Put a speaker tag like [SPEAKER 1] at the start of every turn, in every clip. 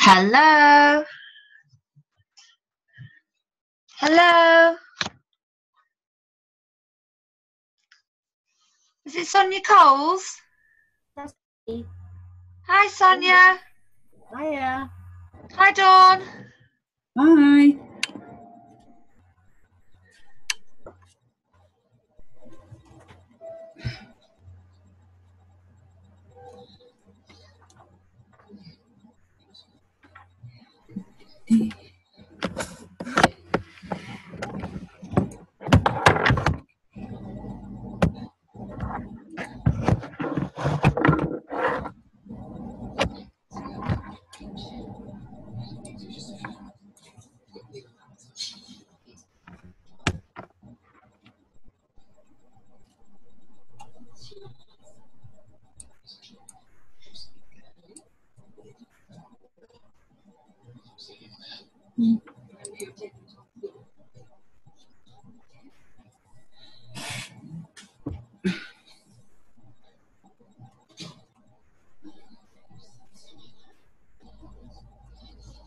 [SPEAKER 1] Hello. Hello. Is it Sonia Coles?
[SPEAKER 2] That's me.
[SPEAKER 1] Hi, Sonia.
[SPEAKER 2] Hiya.
[SPEAKER 1] Hi, Dawn.
[SPEAKER 3] Hi.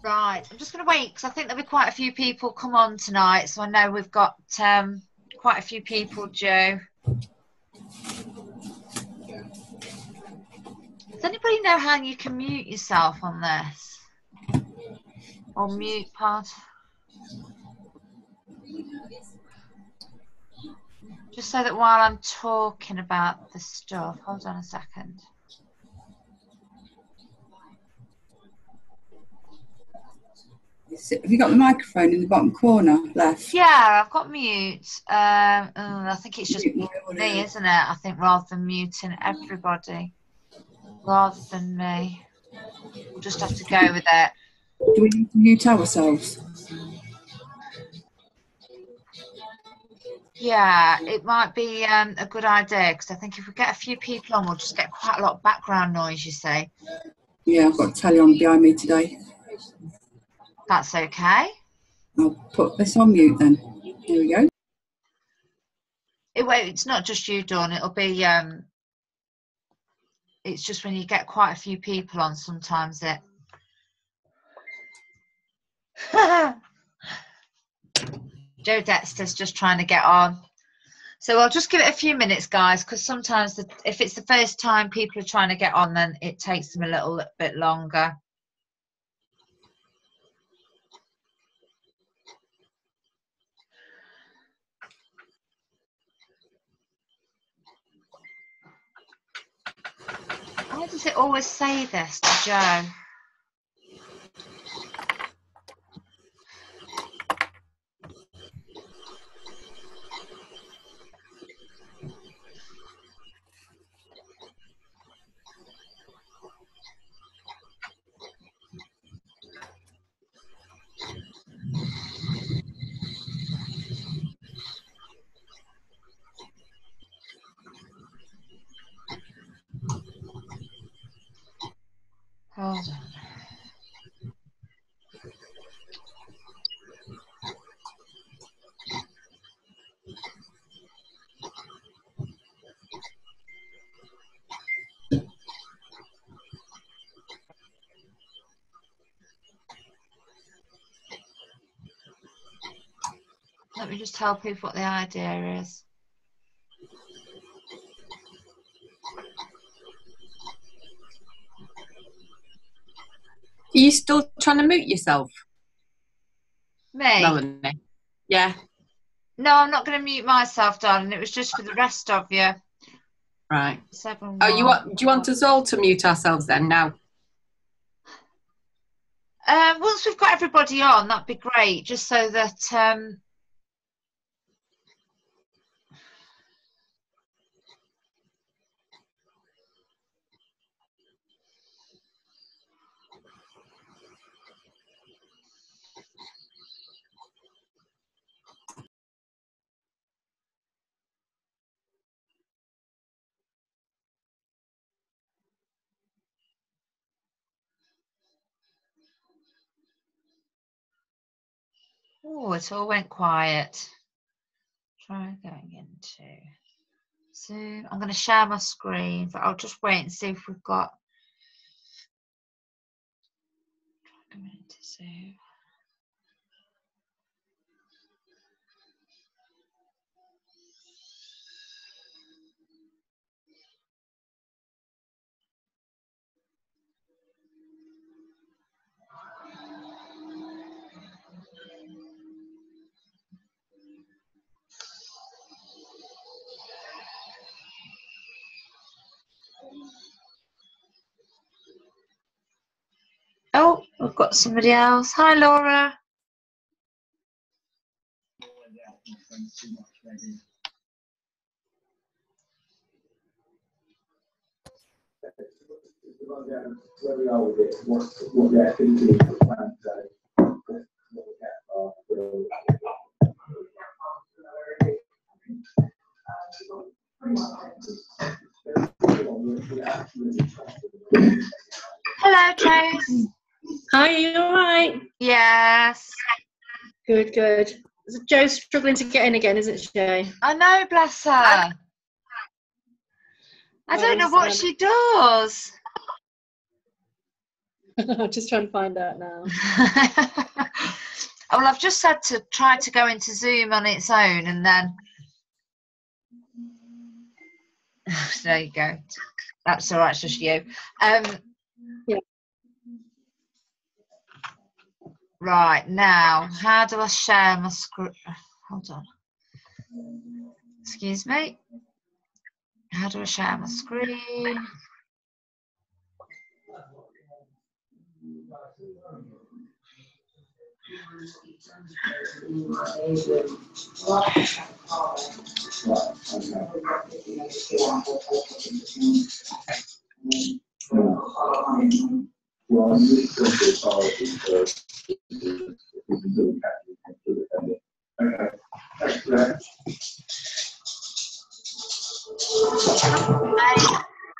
[SPEAKER 1] Right, I'm just going to wait because I think there'll be quite a few people come on tonight. So I know we've got quite a few people due. Does anybody know how you can mute yourself on this? Or mute part? Just so that while I'm talking about the stuff, hold on a second.
[SPEAKER 3] Have you got the microphone in the bottom corner left?
[SPEAKER 1] Yeah, I've got mute. I think it's just me, isn't it? I think rather than muting everybody, rather than me. We'll just have to go with it.
[SPEAKER 3] Do we need to mute ourselves?
[SPEAKER 1] Yeah, it might be a good idea because I think if we get a few people on, we'll just get quite a lot of background noise, you see.
[SPEAKER 3] Yeah, I've got telly on behind me today.
[SPEAKER 1] That's okay.
[SPEAKER 3] I'll put this on mute then. There we go.
[SPEAKER 1] It's not just you, Dawn. It'll be, it's just when you get quite a few people on, sometimes it... Joe Dexter's just trying to get on. So I'll just give it a few minutes, guys, because sometimes if it's the first time people are trying to get on, then it takes them a little bit longer. Why does it always say this to Joe? Hold on. Let me just tell people what the idea is.
[SPEAKER 2] Are you still trying to mute yourself?
[SPEAKER 1] Me?
[SPEAKER 2] Melanie? Yeah.
[SPEAKER 1] No, I'm not going to mute myself, darling. It was just for the rest of you.
[SPEAKER 2] Right.
[SPEAKER 1] 7-1.
[SPEAKER 2] Do you want us all to mute ourselves then now?
[SPEAKER 1] Once we've got everybody on, that'd be great, just so that oh, it all went quiet. Try going into Zoom. I'm going to share my screen, but I'll just wait and see if we've got... Go into Zoom. Oh, we've got somebody else. Hi, Laura.
[SPEAKER 4] Where we are with it, what they're thinking is the plan today.
[SPEAKER 1] Hello, Trace.
[SPEAKER 2] Hi, are you all right?
[SPEAKER 1] Yes.
[SPEAKER 2] Good, good. Is Jo struggling to get in again, isn't she?
[SPEAKER 1] I know, bless her. I don't know what she does.
[SPEAKER 2] I'm just trying to find out now.
[SPEAKER 1] Well, I've just had to try to go into Zoom on its own, and then there you go. That's all right, it's just you.
[SPEAKER 2] Yeah.
[SPEAKER 1] Right, now, how do I share my screen? Hold on. Excuse me. How do I share my screen?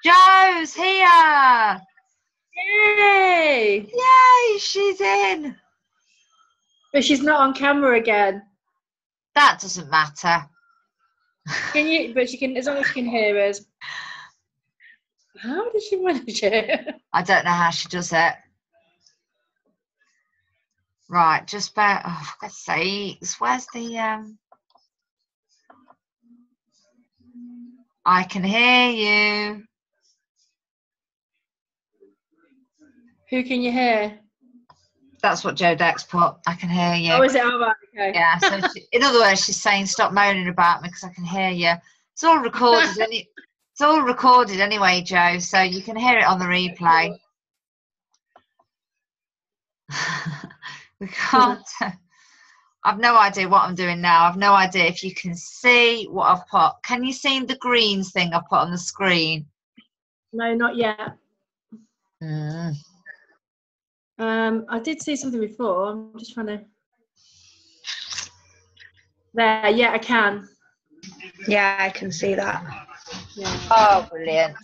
[SPEAKER 1] Jo's here!
[SPEAKER 2] Yay!
[SPEAKER 1] Yay, she's in!
[SPEAKER 2] But she's not on camera again.
[SPEAKER 1] That doesn't matter.
[SPEAKER 2] Can you? But she can, as long as she can hear us. How does she manage it?
[SPEAKER 1] I don't know how she does it. Right, just bear. Oh, for God's sakes, where's the I can hear you.
[SPEAKER 2] Who can you hear?
[SPEAKER 1] That's what Jo Dex put. I can hear you.
[SPEAKER 2] Oh, is it? All right, okay.
[SPEAKER 1] Yeah. So in other words, she's saying, "Stop moaning about me because I can hear you." It's all recorded. It's all recorded anyway, Jo. So you can hear it on the replay. We can't. I've no idea what I'm doing now. I've no idea if you can see what I've put. Can you see the greens thing I put on the screen?
[SPEAKER 2] No, not yet.
[SPEAKER 1] Mm.
[SPEAKER 2] I did see something before. I'm just trying to. There, yeah, I can.
[SPEAKER 1] Yeah, I can see that.
[SPEAKER 2] Yeah.
[SPEAKER 1] Oh, brilliant.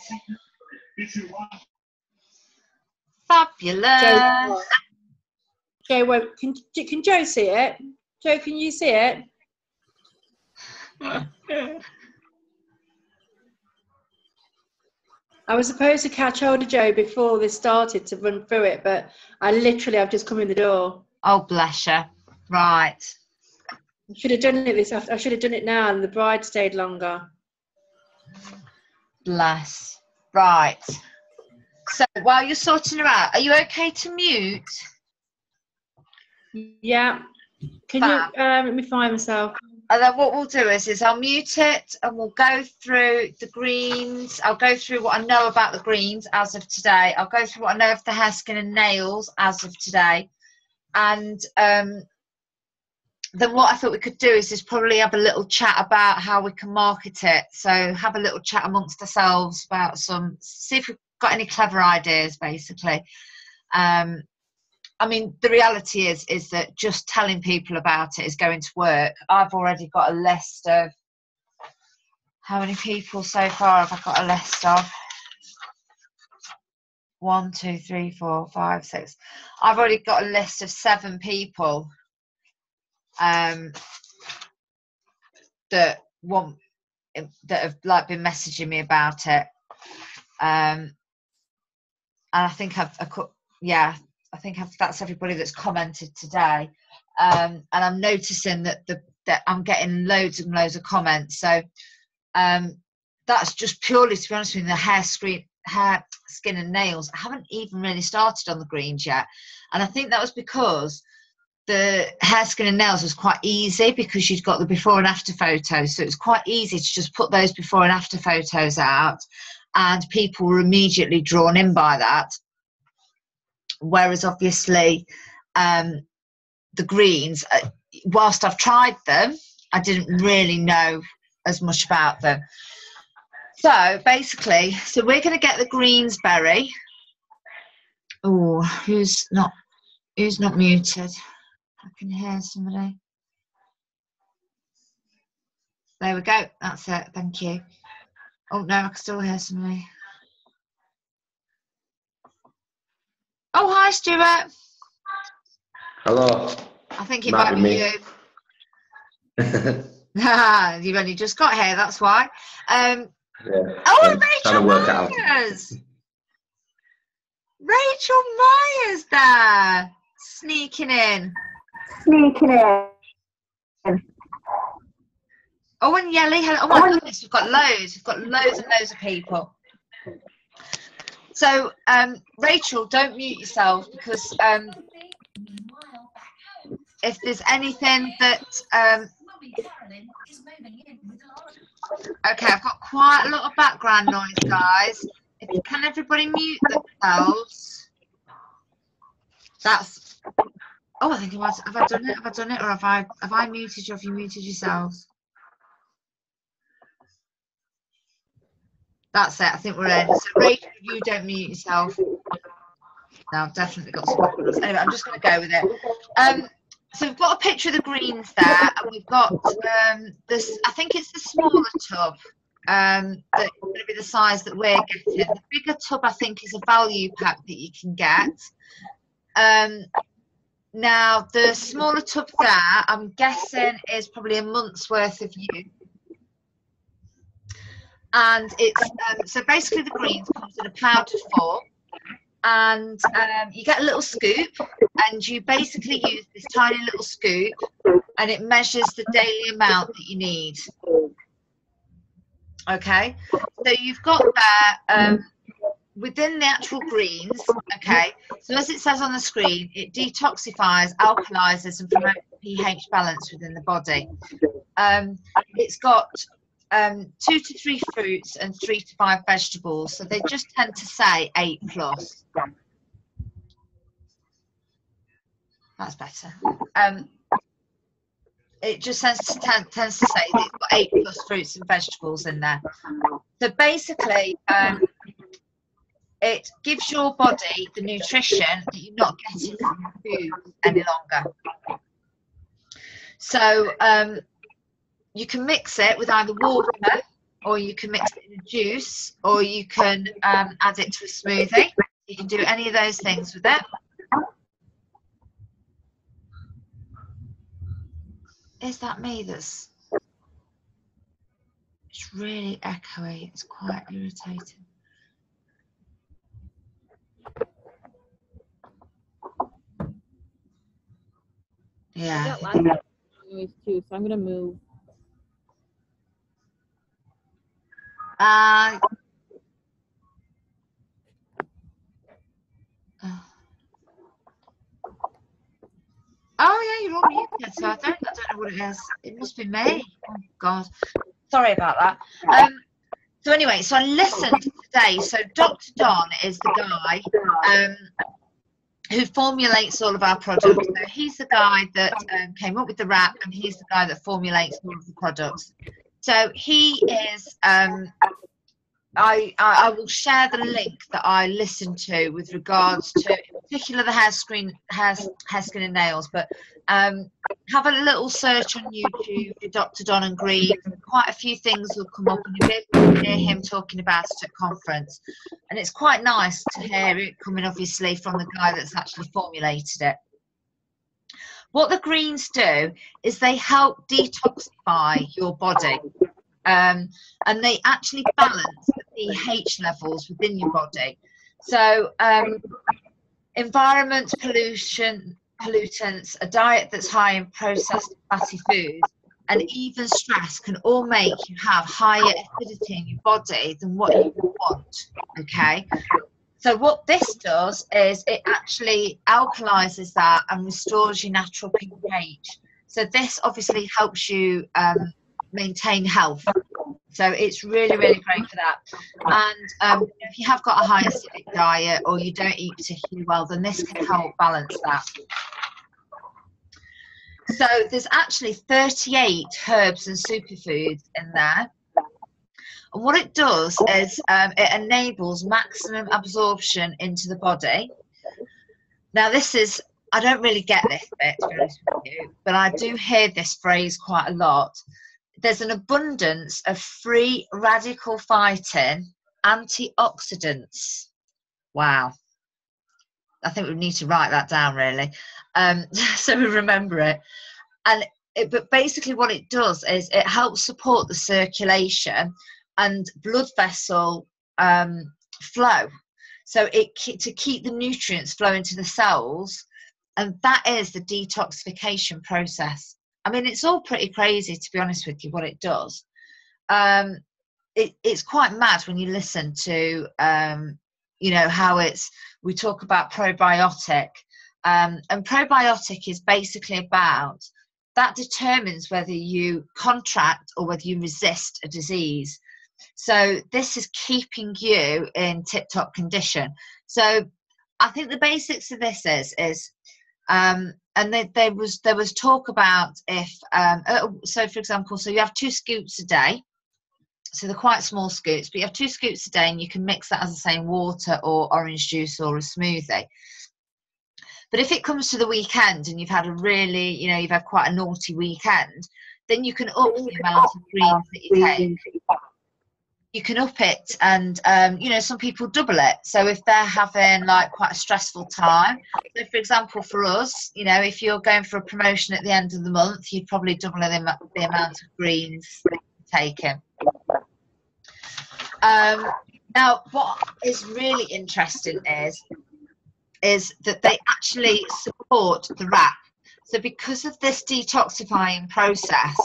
[SPEAKER 1] Fabulous.
[SPEAKER 2] Jo, wait, can Jo see it? Jo, can you see it? I was supposed to catch hold of Jo before this started to run through it, but I've just come in the door.
[SPEAKER 1] Oh, bless you. Right.
[SPEAKER 2] I should have done it I should have done it now, and the bride stayed longer.
[SPEAKER 1] Bless. Right. So while you're sorting her out, are you okay to mute?
[SPEAKER 2] Yeah. Can you let me find myself?
[SPEAKER 1] And then what we'll do is I'll mute it and we'll go through the greens. I'll go through what I know about the greens as of today. I'll go through what I know of the hair, skin and nails as of today. And then what I thought we could do is probably have a little chat about how we can market it. So have a little chat amongst ourselves about see if we've got any clever ideas, basically. I mean, the reality is that just telling people about it is going to work. I've already got a list of how many people so far have I got a list of? 1, 2, 3, 4, 5, 6. I've already got a list of 7 people that have like been messaging me about it. And I think I've I think that's everybody that's commented today. And I'm noticing that that I'm getting loads and loads of comments. So that's just purely, to be honest with you, the hair, skin and nails. I haven't even really started on the greens yet. And I think that was because the hair, skin and nails was quite easy, because you'd got the before and after photos. So it was quite easy to just put those before and after photos out, and people were immediately drawn in by that. Whereas obviously the greens, whilst I've tried them, I didn't really know as much about them. So basically, we're going to get the greens berry. Oh, who's not muted? I can hear somebody. There we go. That's it. Thank you. Oh no, I can still hear somebody. Oh, hi, Stuart.
[SPEAKER 5] Hello.
[SPEAKER 1] I think it might be
[SPEAKER 5] me.
[SPEAKER 1] you. You've only just got here, that's why.
[SPEAKER 5] Yeah,
[SPEAKER 1] Oh, Rachel Myers! Rachel Myers there, sneaking in. Oh, and Yelly. Oh my goodness, we've got loads. We've got loads and loads of people. So, Rachel, don't mute yourself, because if there's anything that okay, I've got quite a lot of background noise, guys. Can everybody mute themselves? That's. Oh, I think have I done it? Have I done it, or have I muted you? Have you muted yourselves? That's it. I think we're in. So, Rachel, you don't mute yourself. No, I've definitely got some background. Anyway, I'm just going to go with it. So we've got a picture of the greens there, and we've got this. I think it's the smaller tub that's going to be the size that we're getting. The bigger tub, I think, is a value pack that you can get. Now the smaller tub there, I'm guessing, is probably a month's worth of use. And it's so basically the greens comes in a powdered form. And you get a little scoop, and you basically use this tiny little scoop, and it measures the daily amount that you need. Okay, so you've got that within the actual greens. Okay, so as it says on the screen, it detoxifies, alkalizes, and promotes pH balance within the body. It's got 2 to 3 fruits and 3 to 5 vegetables, so they just tend to say 8+. That's better. It just tends to say that it's got 8+ fruits and vegetables in there. So basically, it gives your body the nutrition that you're not getting from food any longer. So you can mix it with either water, or you can mix it in a juice, or you can add it to a smoothie. You can do any of those things with it. Is that me that's... It's really echoey. It's quite irritating. Yeah.
[SPEAKER 6] I got lots of noise too, so I'm gonna move.
[SPEAKER 1] Oh yeah, you're all muted, so I don't know what it is. It must be me. Oh God, sorry about that. So anyway, so I listened today. So Dr. Don is the guy who formulates all of our products. So he's the guy that came up with the wrap, and he's the guy that formulates all of the products. So he is. I will share the link that I listened to with regards to, in particular, the hair, skin and nails. But have a little search on YouTube for Dr. Don and Green. Quite a few things will come up, and you'll hear him talking about it at conference. And it's quite nice to hear it coming, obviously, from the guy that's actually formulated it. What the greens do is they help detoxify your body. And they actually balance the pH levels within your body. So environment, pollutants, a diet that's high in processed fatty foods, and even stress can all make you have higher acidity in your body than what you want, okay? So what this does is it actually alkalizes that and restores your natural pH. So this obviously helps you maintain health. So it's really, really great for that. And if you have got a high acidic diet or you don't eat particularly well, then this can help balance that. So there's actually 38 herbs and superfoods in there. And what it does is it enables maximum absorption into the body. Now this is, I don't really get this bit, to be honest with you, but I do hear this phrase quite a lot. There's an abundance of free radical fighting antioxidants. Wow. I think we need to write that down, really, so we remember it. And but basically what it does is it helps support the circulation and blood vessel flow. So to keep the nutrients flowing to the cells, and that is the detoxification process. I mean, it's all pretty crazy, to be honest with you, what it does. It's quite mad when you listen to, you know, how we talk about probiotic. And probiotic is basically about, that determines whether you contract or whether you resist a disease. So this is keeping you in tip-top condition. So I think the basics of this is and there was talk about if so for example, so you have 2 scoops a day, so they're quite small scoops, but you have 2 scoops a day and you can mix that, as I say, in water or orange juice or a smoothie. But if it comes to the weekend and you've had a really, you know, you've had quite a naughty weekend, then you can up the amount of greens that you take. You can up it, and you know, some people double it. So if they're having like quite a stressful time, so for example for us, you know, if you're going for a promotion at the end of the month, you'd probably double the amount of greens taken. Now what is really interesting is that they actually support the RAP. So because of this detoxifying process,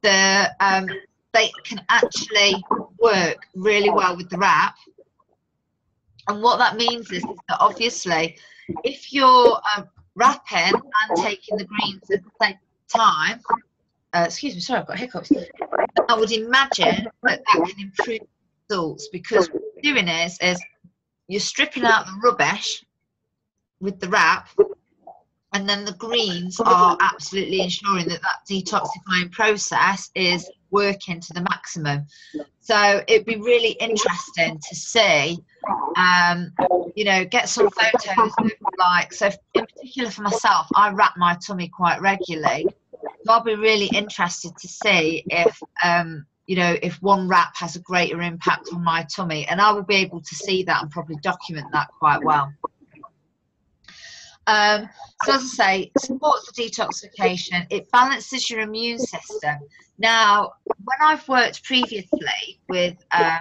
[SPEAKER 1] they can actually work really well with the RAP. And what that means is that obviously if you're wrapping and taking the greens at the same time, excuse me, sorry, I've got hiccups, I would imagine that can improve results, because what you're doing is you're stripping out the rubbish with the RAP, and then the greens are absolutely ensuring that detoxifying process is working to the maximum. So it'd be really interesting to see, you know, get some photos of, like, so in particular for myself, I wrap my tummy quite regularly. So I'll be really interested to see if, you know, if one wrap has a greater impact on my tummy, and I will be able to see that and probably document that quite well. So as I say, it supports the detoxification, it balances your immune system. Now, when I've worked previously with a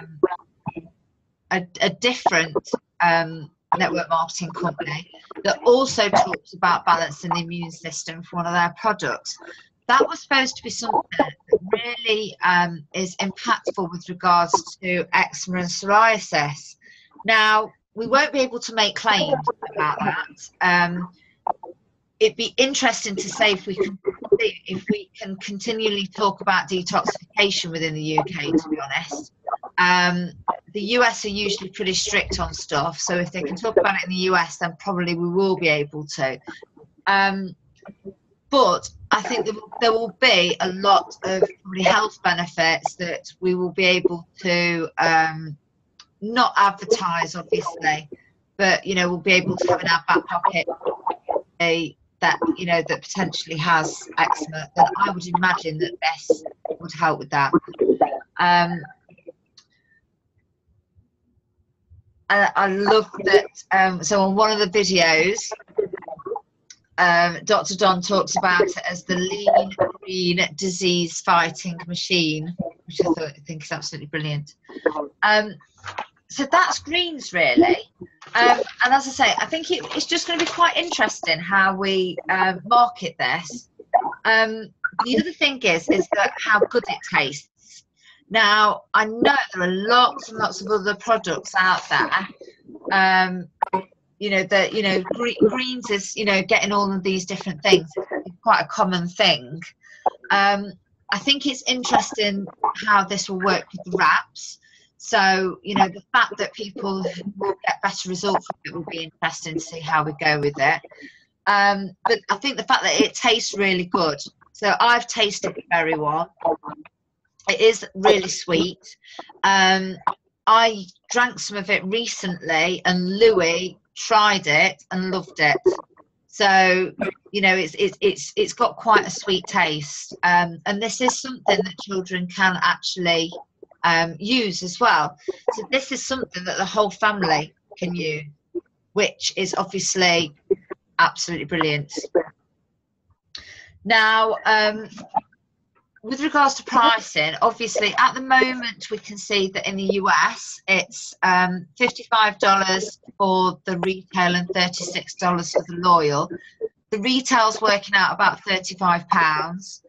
[SPEAKER 1] different network marketing company that also talks about balancing the immune system for one of their products, that was supposed to be something that really is impactful with regards to eczema and psoriasis. Now, we won't be able to make claims about that. It'd be interesting to say if we can continually talk about detoxification within the UK, to be honest. The US are usually pretty strict on stuff, so if they can talk about it in the US, then probably we will be able to. But I think there will be a lot of probably health benefits that we will be able to not advertise, obviously, but, you know, we'll be able to have in our back pocket that, you know, that potentially has eczema. Then I would imagine that this would help with that. I love that. So on one of the videos, Dr. Don talks about it as the lean green disease fighting machine, which I think is absolutely brilliant. So that's greens, really. And as I say, I think it's just going to be quite interesting how we market this. The other thing is that how good it tastes. Now, I know there are lots and lots of other products out there. Greens is, getting all of these different things. It's quite a common thing. I think it's interesting how this will work with the wraps. So, the fact that people will get better results from it will be interesting to see how we go with it. But I think the fact that it tastes really good. So I've tasted the berry one. It is really sweet. I drank some of it recently, and Louis tried it and loved it. So it's got quite a sweet taste, and this is something that children can actually use as well. So this is something that the whole family can use, which is obviously absolutely brilliant. Now, with regards to pricing, obviously at the moment we can see that in the US it's $55 for the retail and $36 for the loyal. The retail's working out about £35.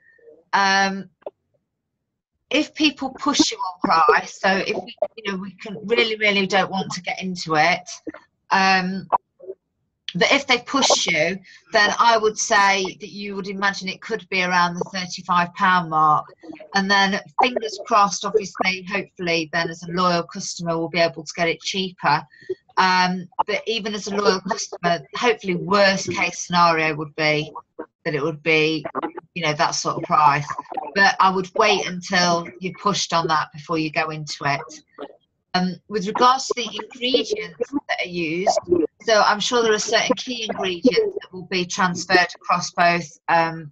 [SPEAKER 1] If people push you on price, so if we can really don't want to get into it, but if they push you, then I would say that you would imagine it could be around the £35 mark. And then fingers crossed, obviously, hopefully, then as a loyal customer, we'll be able to get it cheaper. But even as a loyal customer, hopefully worst case scenario would be that it would be, that sort of price. But I would wait until you're pushed on that before you go into it. With regards to the ingredients that are used, so I'm sure there are certain key ingredients that will be transferred across both the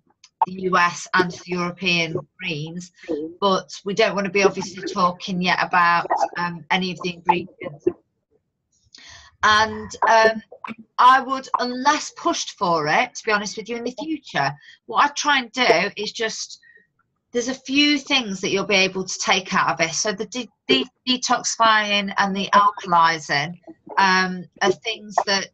[SPEAKER 1] US and the European greens, but we don't want to be obviously talking yet about any of the ingredients. And I would, unless pushed for it, to be honest with you, in the future, what I try and do is just, there's a few things that you'll be able to take out of it. So the detoxifying and the alkalizing are things that,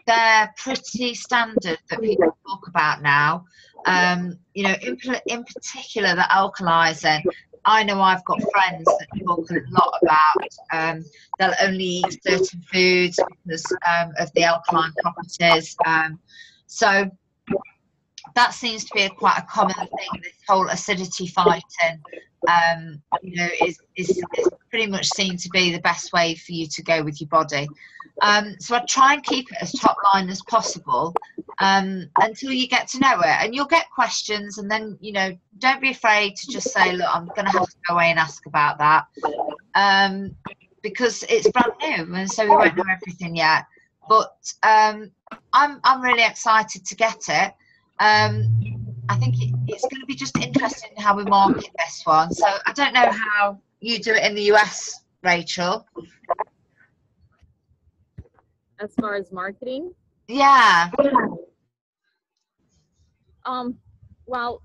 [SPEAKER 1] they're pretty standard that people talk about now. In particular, the alkalizing. I know I've got friends that talk a lot about they'll only eat certain foods because of the alkaline properties. So that seems to be quite a common thing. This whole acidity fighting, is pretty much seen to be the best way for you to go with your body. So I try and keep it as top line as possible until you get to know it, and you'll get questions, and then don't be afraid to just say, look, I'm going to have to go away and ask about that, because it's brand new, and so we won't know everything yet. But I'm really excited to get it. I think it's going to be just interesting how we market this one. So I don't know how you do it in the US, Rachel.
[SPEAKER 6] As far as marketing?
[SPEAKER 1] Yeah.
[SPEAKER 6] Well,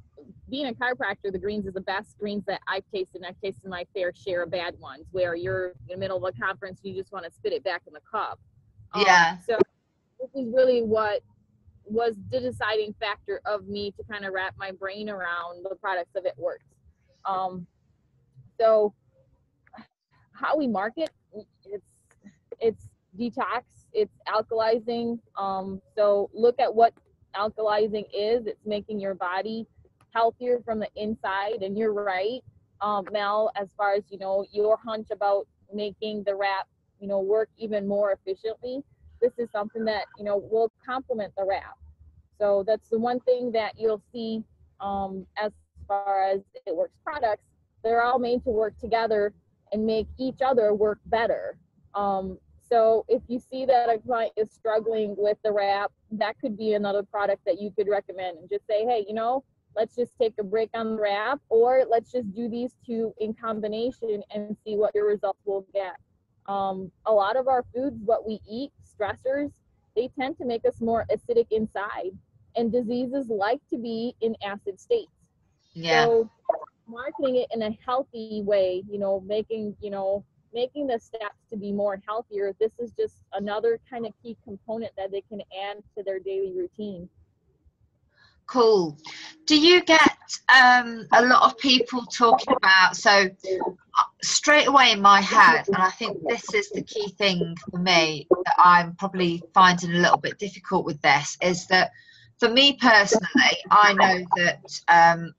[SPEAKER 6] being a chiropractor, the greens is the best greens that I've tasted, and I've tasted my fair share of bad ones where you're in the middle of a conference, you just want to spit it back in the cup.
[SPEAKER 1] Yeah.
[SPEAKER 6] So this is really what was the deciding factor of me to kind of wrap my brain around the products of it works. So how we market, it's detox, it's alkalizing. So look at what alkalizing is. It's making your body healthier from the inside. And you're right, Mel, as far as your hunch about making the wrap work even more efficiently. This is something that will complement the wrap. So that's the one thing that you'll see as far as It Works products. They're all made to work together and make each other work better. So if you see that a client is struggling with the wrap, that could be another product that you could recommend, and just say, hey, let's just take a break on the wrap, or let's just do these two in combination and see what your results will get. A lot of our foods, what we eat, stressors, they tend to make us more acidic inside, and diseases like to be in acid states. Yeah. So marketing it in a healthy way, making, making the steps to be more healthier, this is just another kind of key component that they can add to their daily routine.
[SPEAKER 1] Cool. Do you get a lot of people talking about, so straight away in my head, and I think this is the key thing for me that I'm probably finding a little bit difficult with this, is that for me personally, I know that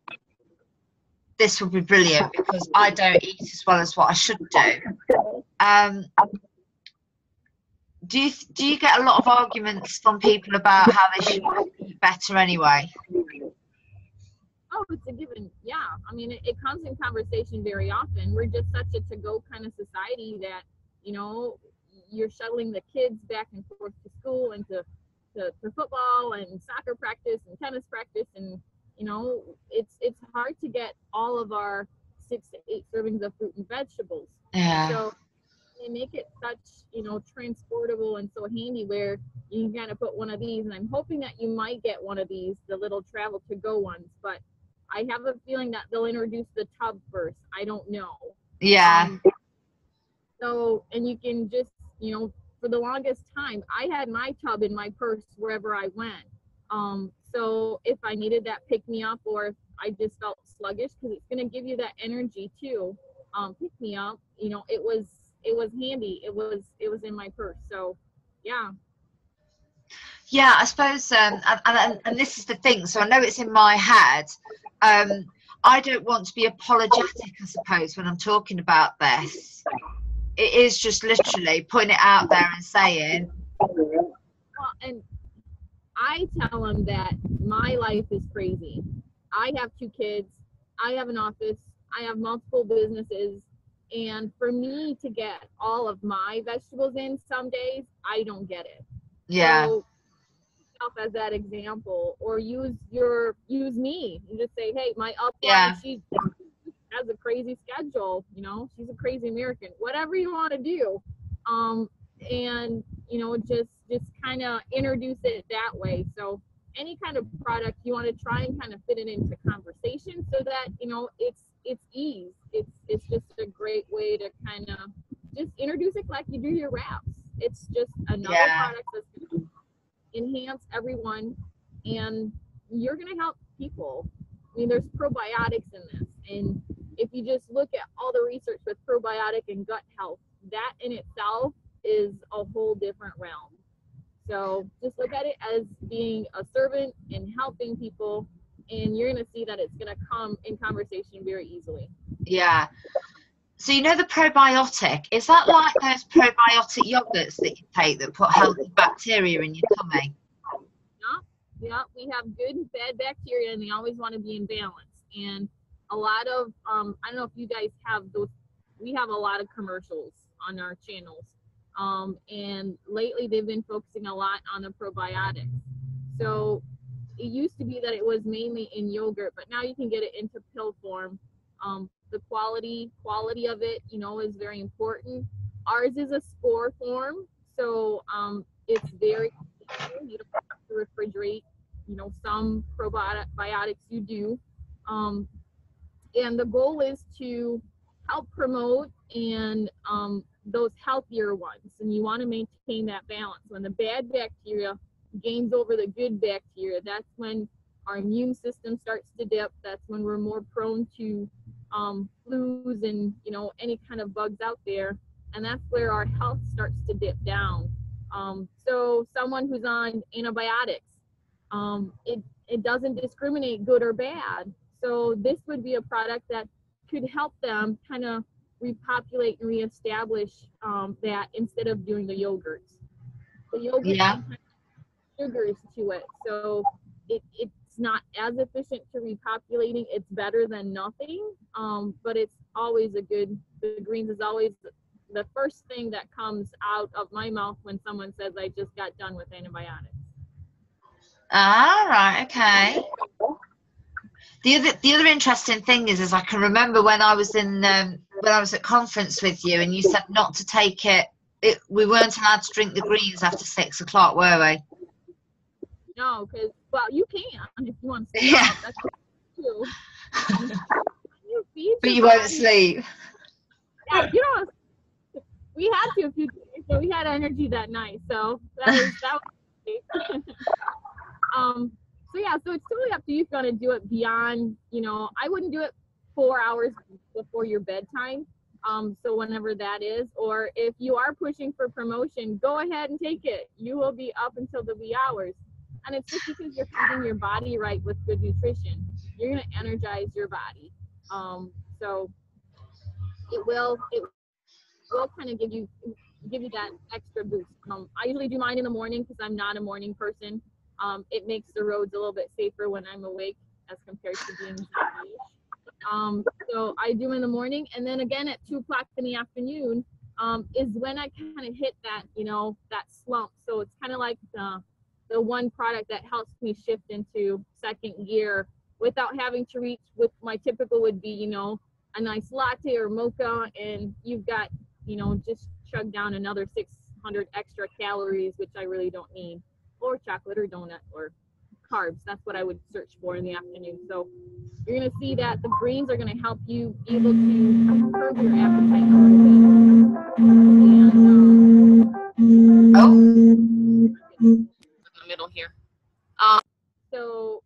[SPEAKER 1] this will be brilliant because I don't eat as well as what I should do. Do you get a lot of arguments from people about how they should eat better anyway?
[SPEAKER 6] Oh, it's a given. Yeah. I mean, it comes in conversation very often. We're just such a to-go kind of society that, you know, you're shuttling the kids back and forth to school and to football and soccer practice and tennis practice. And, you know, it's hard to get all of our 6 to 8 servings of fruit and vegetables.
[SPEAKER 1] Yeah.
[SPEAKER 6] So they make it such, you know, transportable and so handy where you can kind of put one of these, and I'm hoping that you might get one of these, the little travel to go ones, but I have a feeling that they'll introduce the tub first. I don't know.
[SPEAKER 1] Yeah.
[SPEAKER 6] So, and you can just, you know, for the longest time, I had my tub in my purse wherever I went. So if I needed that pick me up, or if I just felt sluggish, because it's going to give you that energy too, pick me up, you know, it was handy. It was in my purse. So yeah.
[SPEAKER 1] Yeah, I suppose, and this is the thing. So I know it's in my head. I don't want to be apologetic, I suppose, when I'm talking about this. It is just literally putting it out there and saying.
[SPEAKER 6] Well, and I tell them that my life is crazy. I have 2 kids. I have an office. I have multiple businesses. And for me to get all of my vegetables in some days, I don't get it.
[SPEAKER 1] Yeah.
[SPEAKER 6] So, as that example, or use me. You just say, hey, my upline, she has a crazy schedule, you know, she's a crazy American, whatever you want to do. And, you know, just kind of introduce it that way. So any kind of product you want to try and kind of fit it into conversation so that, you know, it's ease. It's just a great way to kind of just introduce it like you do your wraps. It's just another product that's going to enhance everyone, and you're going to help people. I mean, there's probiotics in this, and if you just look at all the research with probiotic and gut health, that in itself is a whole different realm. So just look at it as being a servant and helping people, and you're going to see that it's going to come in conversation very easily. Yeah.
[SPEAKER 1] So you know the probiotic, is that like those probiotic yogurts that you take that put healthy bacteria in your tummy?
[SPEAKER 6] Yeah, we have good and bad bacteria, and they always want to be in balance. And a lot of, I don't know if you guys have those, we have a lot of commercials on our channels. And lately they've been focusing a lot on the probiotics. So it used to be that it was mainly in yogurt, but now you can get it into pill form. The quality of it, you know, is very important. Ours is a spore form, so it's very, you don't have to refrigerate, you know, some probiotics you do. And the goal is to help promote and those healthier ones, and you want to maintain that balance. When the bad bacteria gains over the good bacteria, that's when our immune system starts to dip. That's when we're more prone to flus and, you know, any kind of bugs out there, and that's where our health starts to dip down. So someone who's on antibiotics, it doesn't discriminate good or bad. So this would be a product that could help them kind of repopulate and reestablish that, instead of doing the yogurts. The yogurt has sugars to it, so it's not as efficient to repopulating. It's better than nothing, but it's always the greens is always the first thing that comes out of my mouth when someone says I just got done with antibiotics.
[SPEAKER 1] All right, okay. The other interesting thing is I can remember when I was at conference with you, and you said not to take it. We weren't allowed to drink the greens after 6 o'clock, were we?
[SPEAKER 6] No, because, well, you can if you want to stay
[SPEAKER 1] Yeah.
[SPEAKER 6] up. That's what you do.
[SPEAKER 1] But you won't sleep.
[SPEAKER 6] Yeah, We had to a few days, so we had energy that night. So that was great. So yeah, so it's totally up to you if you want to do it beyond, you know, I wouldn't do it 4 hours before your bedtime. So whenever that is, or if you are pushing for promotion, go ahead and take it. You will be up until the wee hours. And it's just because you're feeding your body right with good nutrition. You're going to energize your body. So it will kind of give you that extra boost. I usually do mine in the morning because I'm not a morning person. It makes the roads a little bit safer when I'm awake as compared to being zombie-ish. So I do in the morning, and then again at 2 o'clock in the afternoon is when I kind of hit that, you know, that slump. So it's kind of like the one product that helps me shift into second gear without having to reach with my typical would be, you know, a nice latte or mocha, and you've got, you know, just chug down another 600 extra calories, which I really don't need, or chocolate or donut or carbs. That's what I would search for in the afternoon. So you're going to see that the greens are going to help you be able to curb your appetite a little bit. And, in the middle here. So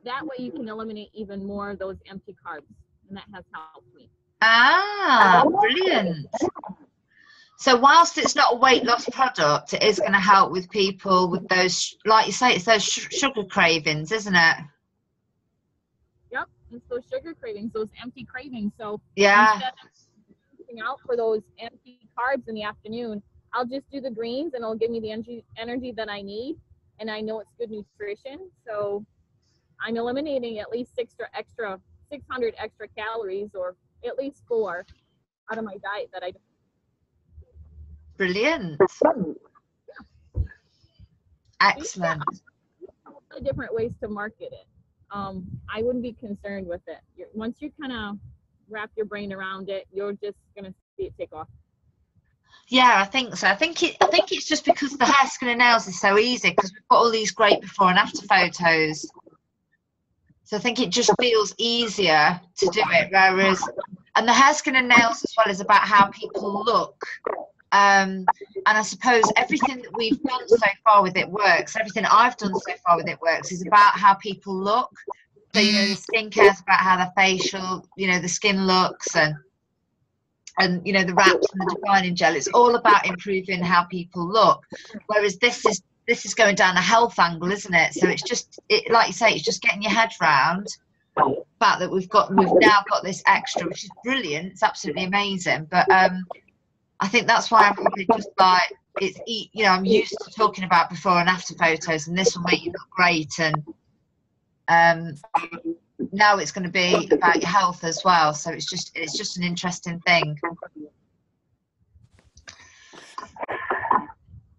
[SPEAKER 6] that way you can eliminate even more of those empty carbs, and that has helped me.
[SPEAKER 1] Ah, brilliant. So whilst it's not a weight loss product, it is going to help with people with those, like you say, it's those sugar cravings, isn't it?
[SPEAKER 6] Yep, it's those sugar cravings, those empty cravings. So
[SPEAKER 1] yeah,
[SPEAKER 6] instead of looking out for those empty carbs in the afternoon, I'll just do the greens and it'll give me the energy that I need, and I know it's good nutrition. So I'm eliminating at least 600 extra calories, or at least 4 out of my diet that I don't.
[SPEAKER 1] brilliant. Excellent.
[SPEAKER 6] Different ways to market it. I wouldn't be concerned with it. Once you kind of wrap your brain around it, you're just gonna see it take off.
[SPEAKER 1] Yeah, I think so. I think it's just because the hair, skin and nails is so easy, because we've got all these great before and after photos. So I think it just feels easier to do it. Whereas, and the hair, skin and nails as well is about how people look. And I suppose everything that we've done so far with it works. Everything I've done so far with it works is about how people look. So, you know, the skincare is about how the facial, you know, the skin looks, and you know, the wraps and the defining gel. It's all about improving how people look. Whereas this is going down a health angle, isn't it? So it's just, like you say, it's just getting your head round the fact that we've now got this extra, which is brilliant. It's absolutely amazing. But I think that's why I'm probably just like, you know, I'm used to talking about before and after photos, and this will make you look great. And now it's going to be about your health as well. So it's just an interesting thing.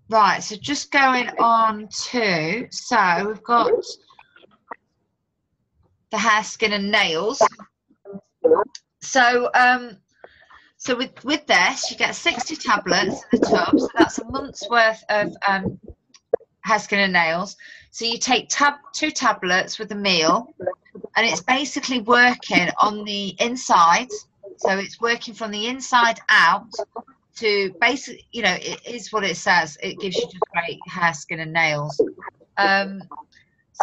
[SPEAKER 1] Right, so just going on to, so we've got the hair, skin and nails. So so with this, you get 60 tablets in the tub, so that's a month's worth of hair, skin and nails. So you take 2 tablets with a meal, and it's basically working on the inside. So it's working from the inside out to basically, you know, it is what it says. It gives you just great hair, skin and nails.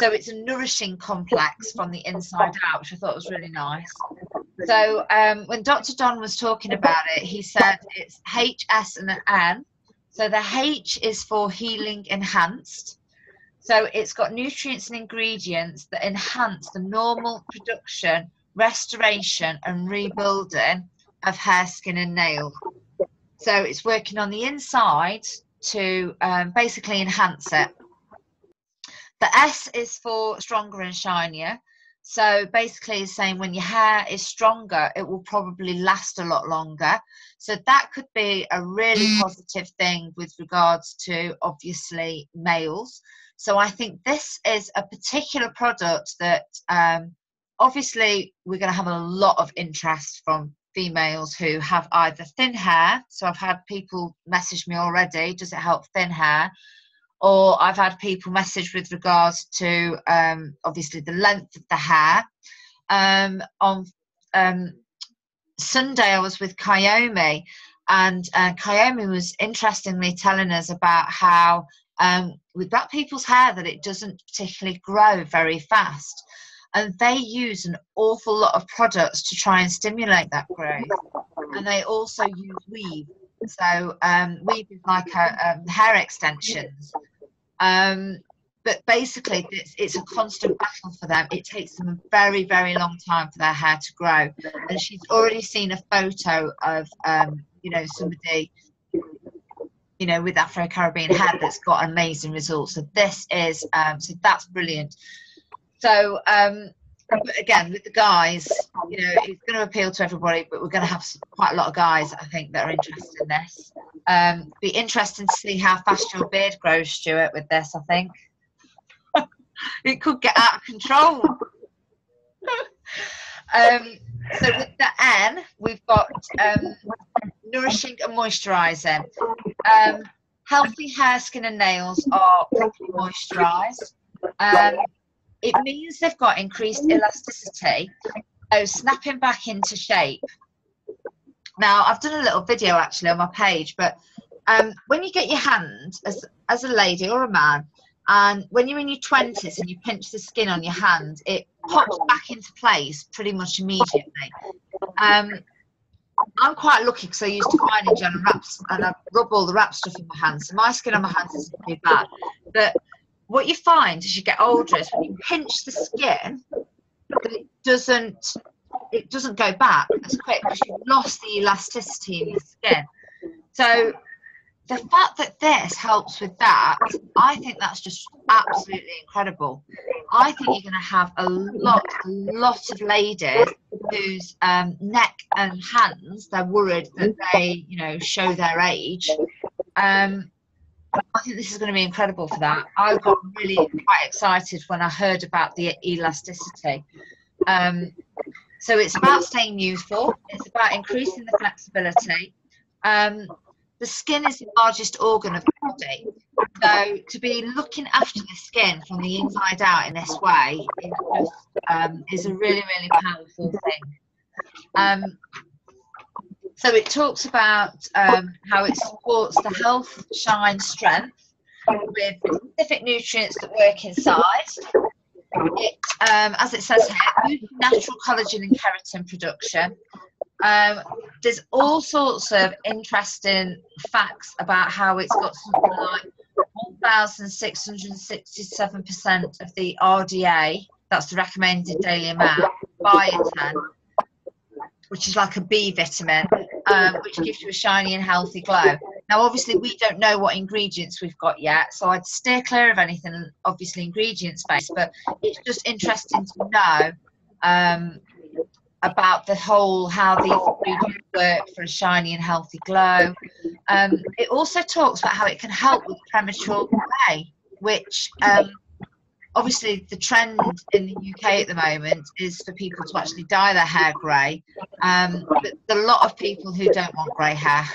[SPEAKER 1] So it's a nourishing complex from the inside out, which I thought was really nice. So when Dr. Don was talking about it, he said it's H, S and an N. So the H is for healing enhanced. So it's got nutrients and ingredients that enhance the normal production, restoration and rebuilding of hair, skin and nail. So it's working on the inside to basically enhance it. The S is for stronger and shinier. So basically it's saying when your hair is stronger, it will probably last a lot longer. So that could be a really positive thing with regards to, obviously, males. So I think this is a particular product that obviously we're going to have a lot of interest from females who have either thin hair. So I've had people message me already, does it help thin hair? Or I've had people message with regards to obviously the length of the hair. On Sunday I was with Kayomi, And Kayomi was interestingly telling us about how with black people's hair that it doesn't particularly grow very fast. And they use an awful lot of products to try and stimulate that growth. And they also use weave. So weave is like hair extensions. But basically, it's a constant battle for them. It takes them a very, very long time for their hair to grow. And she's already seen a photo of, you know, somebody, you know, with Afro-Caribbean hair that's got amazing results. So this is, so that's brilliant. So, but again, with the guys, you know, it's going to appeal to everybody, but we're going to have quite a lot of guys, I think, that are interested in this. Be interesting to see how fast your beard grows, Stuart, with this, I think. It could get out of control. So with the N, we've got nourishing and moisturising. Healthy hair, skin and nails are properly moisturised. It means they've got increased elasticity, so snapping back into shape. Now, I've done a little video actually on my page, but when you get your hand as a lady or a man, and when you're in your 20s and you pinch the skin on your hand, it pops back into place pretty much immediately. I'm quite lucky because I used to fine gel and wraps, and I rub all the wrap stuff in my hands, so my skin on my hands isn't too bad. But what you find as you get older is when you pinch the skin, that it doesn't go back as quick because you've lost the elasticity in your skin. So the fact that this helps with that, I think that's just absolutely incredible. I think you're going to have a lot of ladies whose neck and hands, they're worried that they, you know, show their age. I think this is going to be incredible for that. I got really quite excited when I heard about the elasticity. So it's about staying youthful. It's about increasing the flexibility. The skin is the largest organ of the body. So to be looking after the skin from the inside out in this way is a really, really powerful thing. So it talks about how it supports the health, shine, strength with specific nutrients that work inside. It, as it says here, natural collagen and keratin production. There's all sorts of interesting facts about how it's got something like 1,667% of the RDA, that's the recommended daily amount, biotin, which is like a B vitamin, which gives you a shiny and healthy glow. Now, obviously, we don't know what ingredients we've got yet, so I'd steer clear of anything, obviously, ingredients-based, but it's just interesting to know about the whole, how these ingredients work for a shiny and healthy glow. It also talks about how it can help with premature grey, which obviously the trend in the UK at the moment is for people to actually dye their hair grey, but there's a lot of people who don't want grey hair.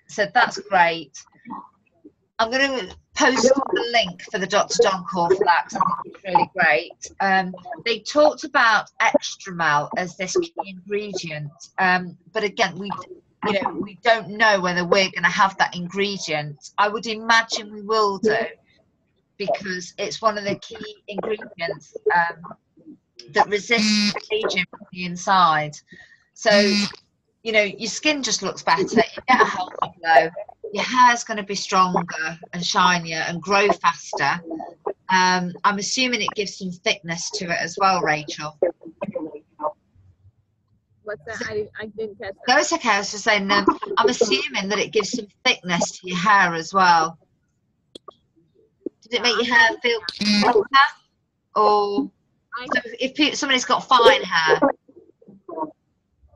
[SPEAKER 1] So that's great. I'm going to post the link for the Dr. Don call for that because I think it's really great. They talked about Extramel as this key ingredient, but again, we don't know whether we're going to have that ingredient. I would imagine we will do, because it's one of the key ingredients that resists aging from the inside. So, you know, your skin just looks better, you get a healthy glow, your hair's going to be stronger and shinier and grow faster. I'm assuming it gives some thickness to it as well, Rachel.
[SPEAKER 6] What's that? I didn't catch that.
[SPEAKER 1] No, it's okay. I was just saying, I'm assuming that it gives some thickness to your hair as well. Did it make your hair feel better? Or so if somebody's got fine hair?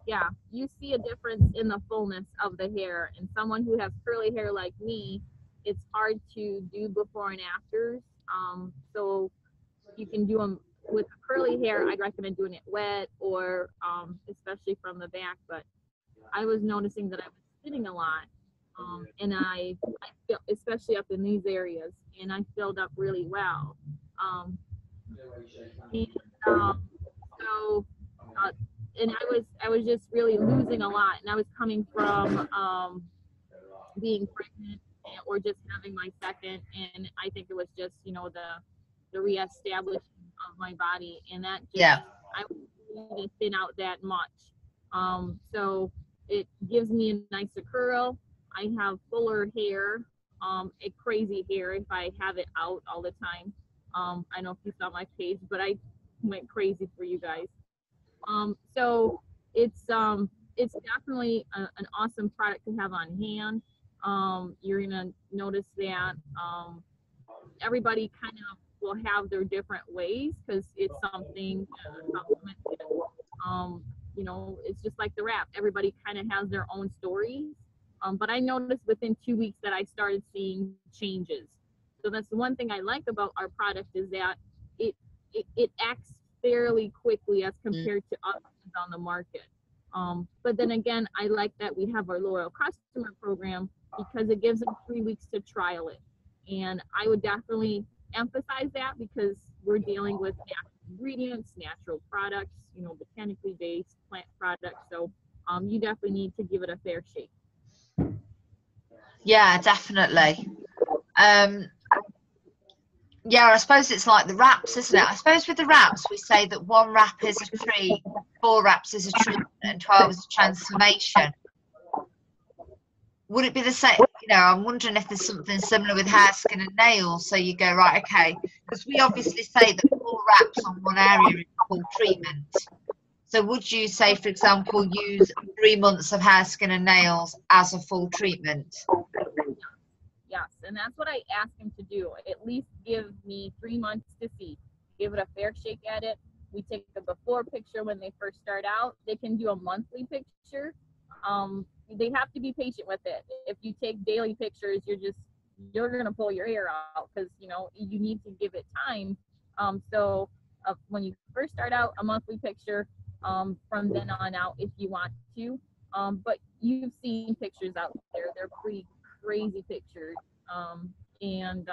[SPEAKER 6] Yeah, you see a difference in the fullness of the hair. And someone who has curly hair like me, it's hard to do before and afters. So you can do them with curly hair. I'd recommend doing it wet or especially from the back. But I was noticing that I was sitting a lot, and I feel, especially up in these areas, and I filled up really well. So and I was just really losing a lot, and I was coming from being pregnant or just having my second, and I think it was just, you know, the reestablishment of my body, and that just,
[SPEAKER 1] Yeah.
[SPEAKER 6] I wouldn't thin out that much. So it gives me a nicer curl. I have fuller hair, a crazy hair if I have it out all the time. I don't know if you saw my page, but I went crazy for you guys. So it's definitely an awesome product to have on hand. You're gonna notice that everybody kind of will have their different ways, because it's something supplement that, you know, it's just like the wrap. Everybody kind of has their own stories. But I noticed within 2 weeks that I started seeing changes. So that's the one thing I like about our product, is that it acts fairly quickly as compared to others on the market. But then again, I like that we have our loyal customer program, because it gives them 3 weeks to trial it. And I would definitely emphasize that, because we're dealing with natural ingredients, natural products, you know, botanically based plant products. So you definitely need to give it a fair shake.
[SPEAKER 1] Yeah, definitely. Yeah, I suppose it's like the wraps, isn't it? I suppose with the wraps, we say that 1 wrap is a treat, 4 wraps is a treatment, and 12 is a transformation. Would it be the same? You know, I'm wondering if there's something similar with hair, skin, and nails. So you go, right, okay, because we obviously say that 4 wraps on one area is full treatment. So would you say, for example, use 3 months of hair, skin, and nails as a full treatment?
[SPEAKER 6] Yes, and that's what I ask him to do. At least give me 3 months to see. Give it a fair shake at it. We take the before picture when they first start out. They can do a monthly picture. They have to be patient with it. If you take daily pictures, you're gonna pull your hair out, because, you know, you need to give it time. So when you first start out, a monthly picture. From then on out, if you want to. But you've seen pictures out there. They're pretty crazy pictures, and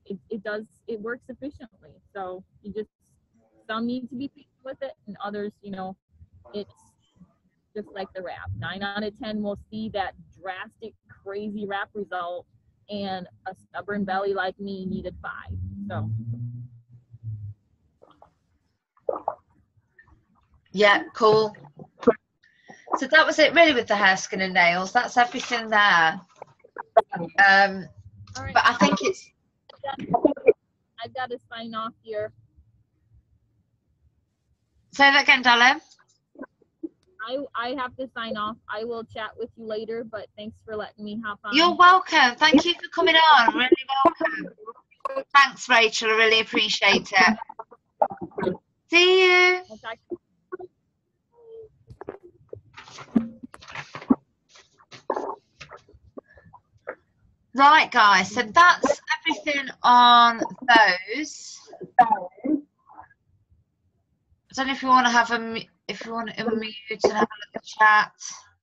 [SPEAKER 6] it works efficiently. So some need to be patient with it, and others, you know, it's just like the wrap. 9 out of 10 will see that drastic, crazy wrap result, and a stubborn belly like me needed 5. So.
[SPEAKER 1] Yeah, cool. So that was it really with the hair, skin, and nails. That's everything there.
[SPEAKER 6] Right.
[SPEAKER 1] But I think it's...
[SPEAKER 6] I've got to sign off here.
[SPEAKER 1] Say that again, darling.
[SPEAKER 6] I have to sign off. I will chat with you later, but thanks for letting me hop on.
[SPEAKER 1] You're welcome. Thank you for coming on. Really welcome. Thanks, Rachel. I really appreciate it. See you.
[SPEAKER 6] Okay.
[SPEAKER 1] Right, guys. So that's everything on those. I don't know if you want to have if you want to unmute and have a look at the chat.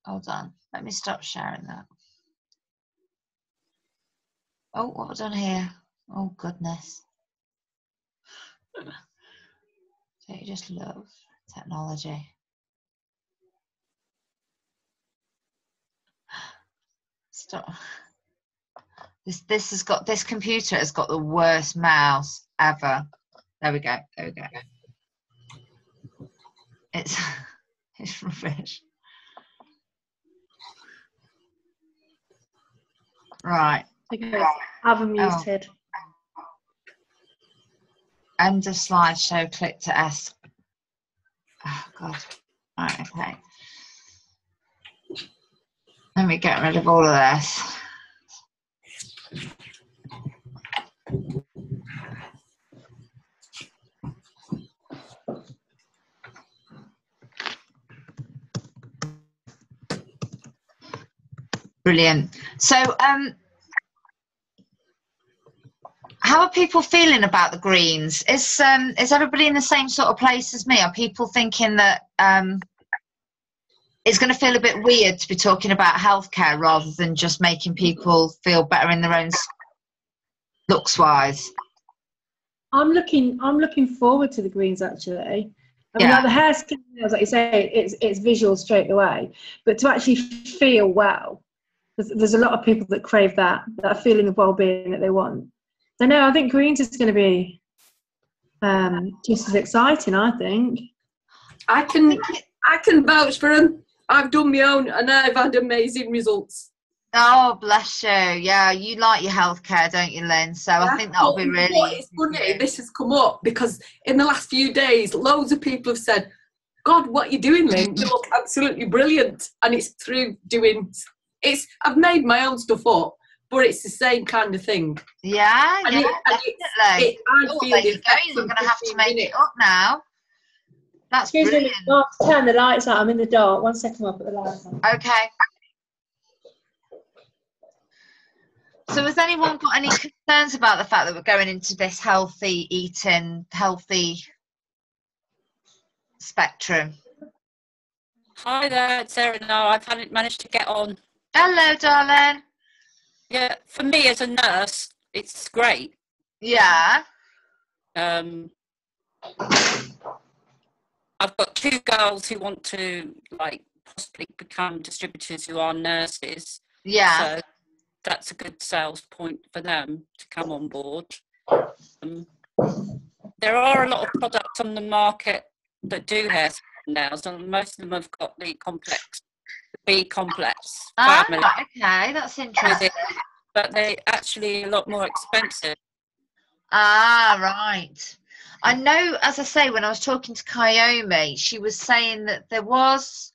[SPEAKER 1] Hold on. Let me stop sharing that. Oh, what have I done here? Oh, goodness. So you just love technology. Stop. This computer has got the worst mouse ever. There we go. There we go. It's rubbish. Right.
[SPEAKER 2] Okay. Have them muted.
[SPEAKER 1] End of slideshow. Click to S. Oh God. Right. Okay. Let me get rid of all of this. Brilliant. So, how are people feeling about the greens? Is everybody in the same sort of place as me? Are people thinking that it's going to feel a bit weird to be talking about healthcare rather than just making people feel better in their own looks wise?
[SPEAKER 2] I'm looking forward to the greens actually. I mean,
[SPEAKER 1] Yeah.
[SPEAKER 2] like the hair, skin, nails, like you say, it's visual straight away. But to actually feel well, there's a lot of people that crave that feeling of well-being that they want. So no, I think greens is going to be just as exciting. I think.
[SPEAKER 7] I can vouch for them. I've done my own, and I've had amazing results.
[SPEAKER 1] Oh, bless you. Yeah, you like your healthcare, don't you, Lynn? So I think that'll be really
[SPEAKER 7] But it's funny, this has come up because in the last few days, loads of people have said, God, what are you doing, Lynn? You look absolutely brilliant. And it's through doing, I've made my own stuff up, but it's the same kind of thing.
[SPEAKER 1] Yeah,
[SPEAKER 7] And
[SPEAKER 1] yeah,
[SPEAKER 7] definitely.
[SPEAKER 1] Oh, there you go. You're going to have to make it up now. That's
[SPEAKER 2] Excuse
[SPEAKER 1] brilliant.
[SPEAKER 2] me, I'll turn the lights out. I'm in the dark. 1 second, I'll put the lights on.
[SPEAKER 1] Okay. So has anyone got any concerns about the fact that we're going into this healthy eating, healthy spectrum?
[SPEAKER 8] Hi there, it's Sarah. No, I've managed to get on.
[SPEAKER 1] Hello, darling.
[SPEAKER 8] Yeah, for me as a nurse, it's great.
[SPEAKER 1] Yeah.
[SPEAKER 8] I've got 2 girls who want to possibly become distributors who are nurses.
[SPEAKER 1] Yeah.
[SPEAKER 8] So that's a good sales point for them to come on board. There are a lot of products on the market that do hair nails, and most of them have got the B complex family.
[SPEAKER 1] Okay, that's interesting.
[SPEAKER 8] But they're actually a lot more expensive.
[SPEAKER 1] Ah, right. I know, as I say, when I was talking to Kyomi, she was saying that there was,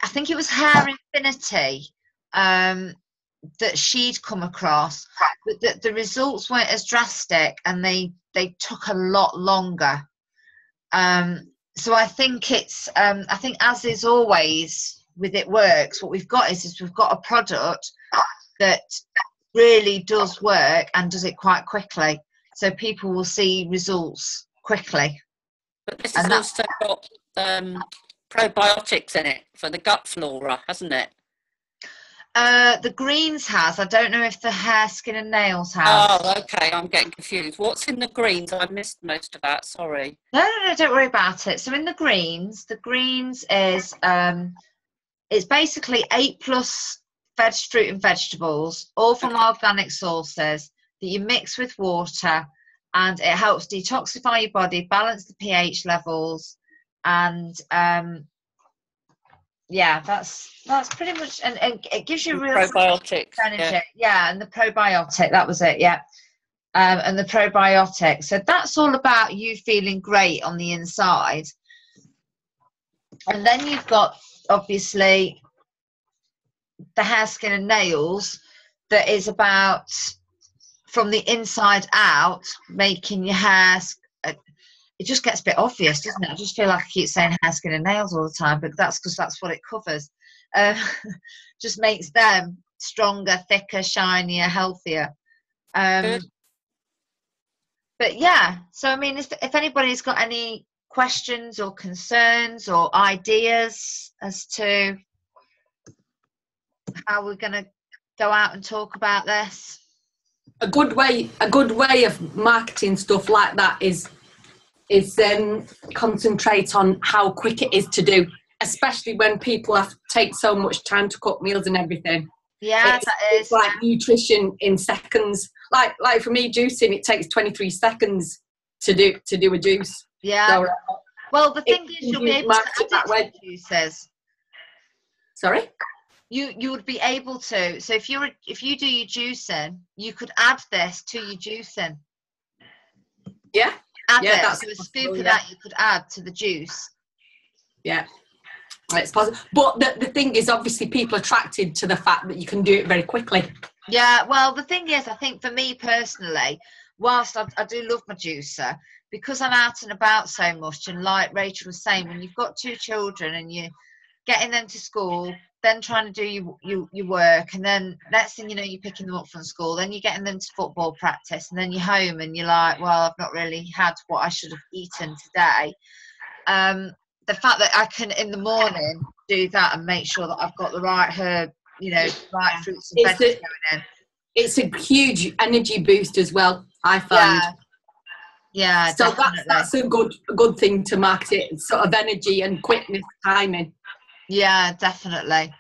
[SPEAKER 1] I think it was Hair Infinity, that she'd come across, but that the results weren't as drastic and they took a lot longer. So I think it's, I think as is always with It Works, what we've got is we've got a product that really does work and does it quite quickly. So people will see results quickly.
[SPEAKER 8] But this has also got probiotics in it for the gut flora, hasn't it?
[SPEAKER 1] The greens has. I don't know if the hair, skin and nails has.
[SPEAKER 8] Oh, okay. I'm getting confused. What's in the greens? I missed most of that. Sorry.
[SPEAKER 1] No, don't worry about it. So in the greens is it's basically 8+ fruit and vegetables, all from organic sources that you mix with water, and it helps detoxify your body, balance the pH levels, and yeah, that's pretty much, and it gives you real
[SPEAKER 8] probiotics
[SPEAKER 1] energy. Yeah, and the probiotic, that was it. Yeah, and the probiotic. So that's all about you feeling great on the inside. And then you've got obviously the hair, skin and nails, that is about from the inside out, making your hair, it just gets a bit obvious, doesn't it? I just feel like I keep saying hair, skin and nails all the time, but that's because that's what it covers. Just makes them stronger, thicker, shinier, healthier. But yeah, so I mean, if anybody's got any questions or concerns or ideas as to how we're going to go out and talk about this.
[SPEAKER 7] A good way of marketing stuff like that is concentrate on how quick it is to do, especially when people have to take so much time to cook meals and everything.
[SPEAKER 1] Yeah,
[SPEAKER 7] it's like nutrition in seconds. Like for me, juicing, it takes 23 seconds to do a juice.
[SPEAKER 1] Yeah.
[SPEAKER 7] So,
[SPEAKER 1] well, the thing is, you'll be able to add
[SPEAKER 7] that way.
[SPEAKER 1] Juices.
[SPEAKER 7] Sorry.
[SPEAKER 1] You would be able to. So if you do your juicing, you could add this to your juicing.
[SPEAKER 7] Yeah.
[SPEAKER 1] That's a scoop of that you could add to the juice.
[SPEAKER 7] Yeah. It's possible. But the thing is, obviously, people are attracted to the fact that you can do it very quickly.
[SPEAKER 1] Yeah, well, the thing is, I think for me personally, whilst I do love my juicer, because I'm out and about so much, and like Rachel was saying, when you've got 2 children and you're getting them to school, then trying to do your work, and then next thing you know, you're picking them up from school, then you're getting them to football practice, and then you're home and you're like, well, I've not really had what I should have eaten today. The fact that I can in the morning do that and make sure that I've got the right herb, right fruits and veggies going in.
[SPEAKER 7] It's a huge energy boost as well, I find.
[SPEAKER 1] Yeah,
[SPEAKER 7] So
[SPEAKER 1] definitely.
[SPEAKER 7] that's a good thing to market it, sort of energy and quickness, timing.
[SPEAKER 1] Yeah, definitely.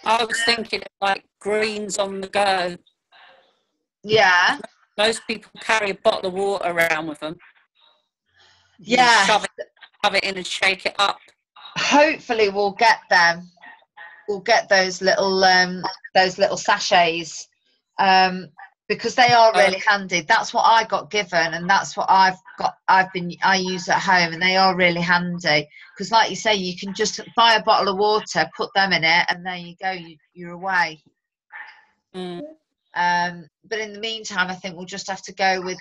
[SPEAKER 8] I was thinking of like greens on the go.
[SPEAKER 1] Yeah.
[SPEAKER 8] Most people carry a bottle of water around with them. You
[SPEAKER 1] Yeah.
[SPEAKER 8] shove it in and shake it up.
[SPEAKER 1] Hopefully we'll get them. We'll get those little sachets, because they are really handy. That's what I got given, and that's what I use at home, and they are really handy. Because, like you say, you can just buy a bottle of water, put them in it, and there you go. You're away. But in the meantime, I think we'll just have to go with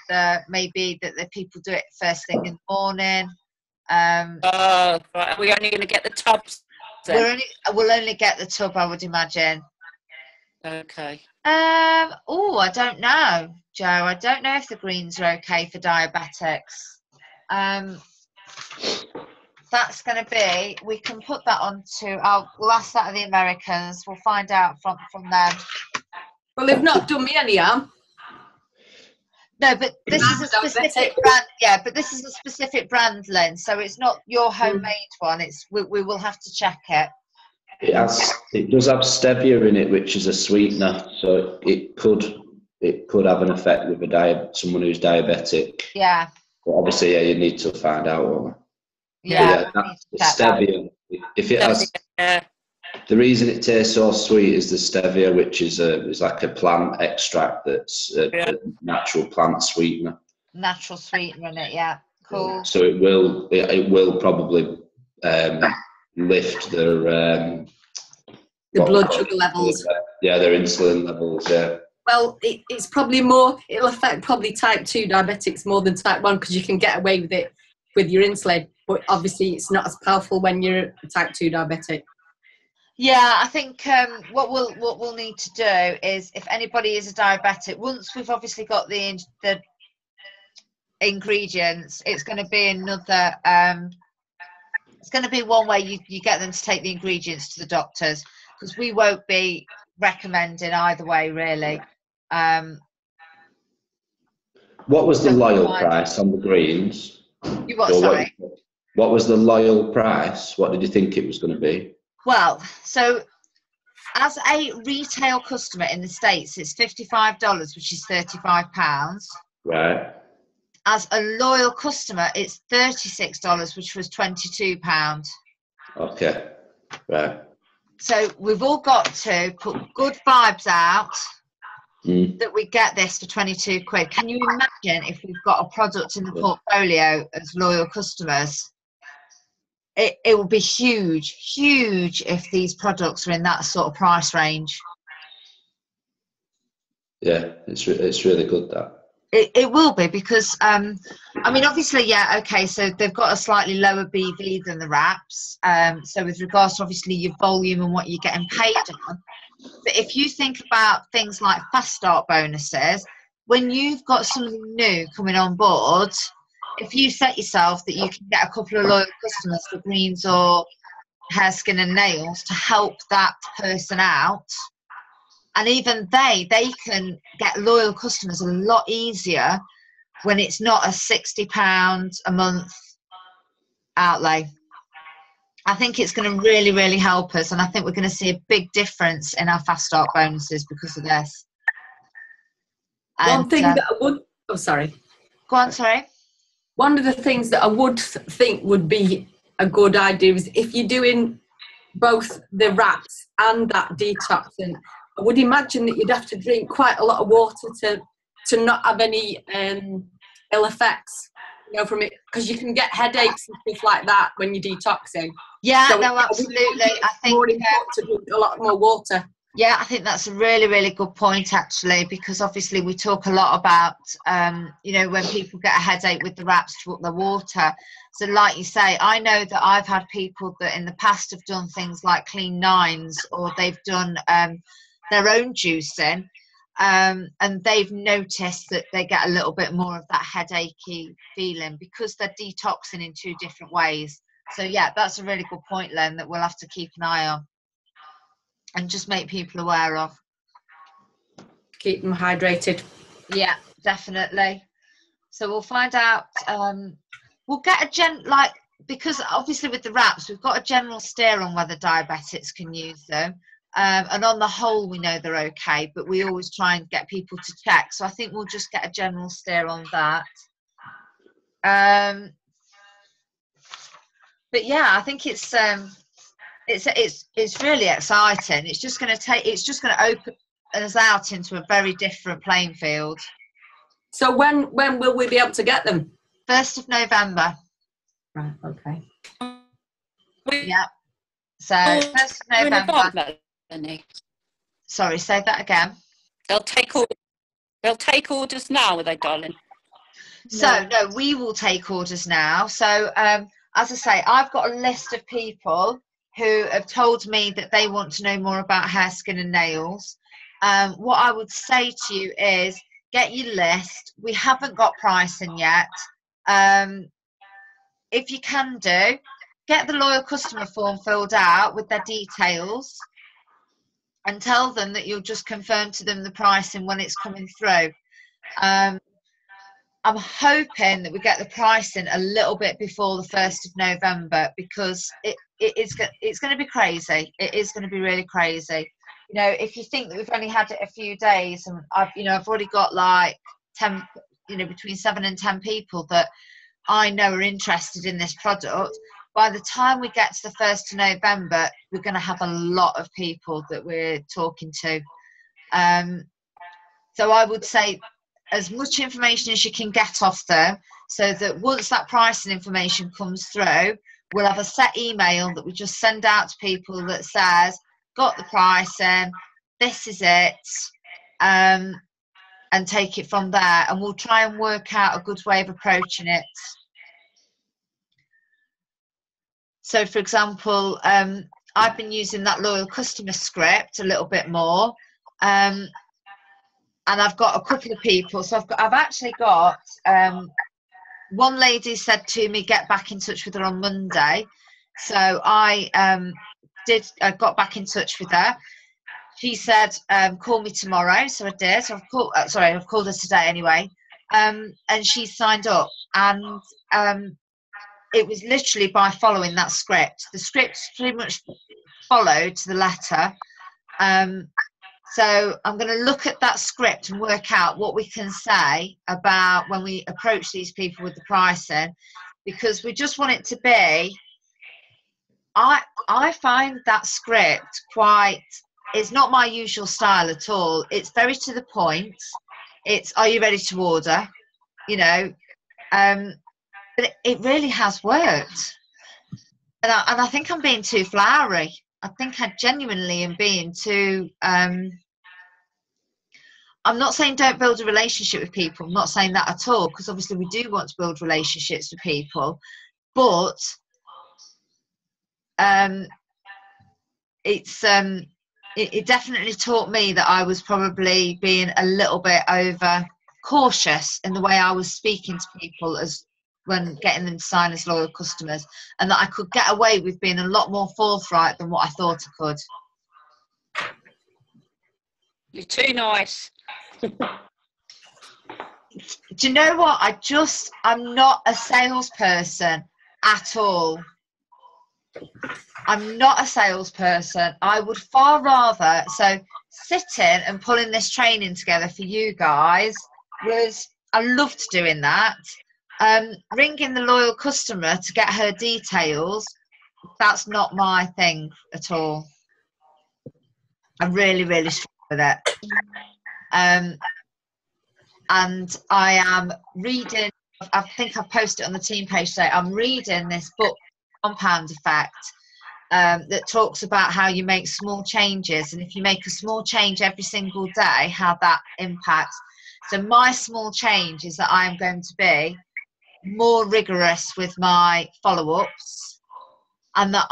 [SPEAKER 1] maybe that the people do it first thing in the morning.
[SPEAKER 8] Right. Are we only going to get the tubs then?
[SPEAKER 1] We'll only get the tub, I would imagine.
[SPEAKER 8] Okay.
[SPEAKER 1] I don't know, Joe. I don't know if the greens are okay for diabetics. That's going to be. We can put that onto. We'll ask that of the Americans. We'll find out from them.
[SPEAKER 7] Well, they've not done me any harm.
[SPEAKER 1] No, but this is a specific brand. Yeah, but this is a specific brand, Lynn. So it's not your homemade one. It's we will have to check it.
[SPEAKER 5] It does have stevia in it, which is a sweetener, so it could have an effect with someone who's diabetic.
[SPEAKER 1] Yeah.
[SPEAKER 5] But obviously, you need to find out.
[SPEAKER 1] Yeah.
[SPEAKER 5] That's stevia. If it has, the reason it tastes so sweet is the stevia, which is like a plant extract that's a natural plant sweetener.
[SPEAKER 1] Natural sweetener in it, yeah. Cool.
[SPEAKER 5] Yeah. So it will probably lift their
[SPEAKER 7] blood sugar levels.
[SPEAKER 5] Their insulin levels. Yeah.
[SPEAKER 7] Well, it's probably more. It'll affect probably type 2 diabetics more than type 1 because you can get away with it with your insulin, but obviously it's not as powerful when you're a type 2 diabetic.
[SPEAKER 1] Yeah, I think what we'll need to do is, if anybody is a diabetic, once we've obviously got the ingredients, it's going to be another. It's going to be one way you get them to take the ingredients to the doctors, because we won't be recommending either way, really.
[SPEAKER 5] What was the loyal price on the greens?
[SPEAKER 1] You what? Sorry.
[SPEAKER 5] What was the loyal price? What did you think it was going to be?
[SPEAKER 1] Well, so as a retail customer in the States, it's $55, which is £35.
[SPEAKER 5] Right.
[SPEAKER 1] As a loyal customer, it's $36, which was £22.
[SPEAKER 5] Okay. Right.
[SPEAKER 1] So we've all got to put good vibes out that we get this for 22 quid. Can you imagine if we've got a product in the portfolio as loyal customers? It will be huge if these products are in that sort of price range.
[SPEAKER 5] Yeah, it's really good, that.
[SPEAKER 1] It will be, because I mean, obviously, yeah, okay, so they've got a slightly lower BV than the wraps, so with regards to obviously your volume and what you're getting paid on. But if you think about things like fast start bonuses, when you've got something new coming on board, if you set yourself that you can get a couple of loyal customers for greens or hair, skin and nails to help that person out, and even they can get loyal customers a lot easier when it's not a £60 a month outlay. I think it's going to really help us, and I think we're going to see a big difference in our fast start bonuses because of this.
[SPEAKER 7] One thing that I would... Oh, sorry.
[SPEAKER 1] Go on, sorry.
[SPEAKER 7] One of the things that I would think would be a good idea is if you're doing both the wraps and that detoxing, I would imagine that you'd have to drink quite a lot of water to not have any ill effects, from it, because you can get headaches and stuff like that when you're detoxing.
[SPEAKER 1] Yeah, so no, absolutely. I think
[SPEAKER 7] more important to drink a lot more water.
[SPEAKER 1] Yeah, I think that's a really good point, actually, because obviously we talk a lot about, when people get a headache with the wraps, to up their water. So like you say, I know that I've had people that in the past have done things like clean nines, or they've done their own juicing, and they've noticed that they get a little bit more of that headachy feeling because they're detoxing in two different ways. So yeah, that's a really good point, Len, that we'll have to keep an eye on and just make people aware of.
[SPEAKER 7] Keep them hydrated.
[SPEAKER 1] Yeah, definitely. So we'll find out. We'll get a because obviously with the wraps, we've got a general steer on whether diabetics can use them. And on the whole, we know they're okay, but we always try and get people to check. So I think we'll just get a general steer on that. But yeah, I think it's really exciting. It's just going to open us out into a very different playing field.
[SPEAKER 7] So when will we be able to get them?
[SPEAKER 1] 1st of November.
[SPEAKER 7] Right. Okay.
[SPEAKER 1] Yeah. So 1st of November. Sorry, say that again.
[SPEAKER 8] They'll take orders now, are they, darling?
[SPEAKER 1] So no, we will take orders now. So as I say, I've got a list of people who have told me that they want to know more about hair, skin and nails. What I would say to you is get your list. We haven't got pricing yet. If you can do, get the loyal customer form filled out with their details and tell them that you'll just confirm to them the pricing when it's coming through. I'm hoping that we get the pricing a little bit before the 1st of November because it's going to be crazy. It is going to be really crazy. You know, if you think that we've only had it a few days, and I've already got like 10, between 7 and 10 people that I know are interested in this product. By the time we get to the 1st of November, we're going to have a lot of people that we're talking to. So I would say as much information as you can get off them, so that once that pricing information comes through, we'll have a set email that we just send out to people that says, got the pricing, this is it, and take it from there. And we'll try and work out a good way of approaching it. So, for example, I've been using that loyal customer script a little bit more, and I've got a couple of people. So I've actually got one lady said to me, get back in touch with her on Monday. So I got back in touch with her. She said, call me tomorrow. So I did. So I've called her today anyway. And she signed up, and it was literally by following that script. The script's pretty much followed to the letter. So I'm going to look at that script and work out what we can say about when we approach these people with the pricing, because we just want it to be, I find that script it's not my usual style at all. It's very to the point. It's, are you ready to order? But it really has worked. And I think I'm being too flowery. I think I genuinely am being too... I'm not saying don't build a relationship with people. I'm not saying that at all, because obviously we do want to build relationships with people. But it definitely taught me that I was probably being a little bit over cautious in the way I was speaking to people as when getting them to sign as loyal customers, and that I could get away with being a lot more forthright than what I thought I could.
[SPEAKER 8] You're too nice.
[SPEAKER 1] Do you know what? I'm not a salesperson at all. I'm not a salesperson. I would far rather, so sitting and pulling this training together for you guys I loved doing that. Ringing the loyal customer to get her details, that's not my thing at all. I really, really struggle with it. And I am reading, I think I posted it on the team page today, I'm reading this book, Compound Effect, that talks about how you make small changes, and if you make a small change every single day, how that impacts. So my small change is that I am going to be more rigorous with my follow-ups, and that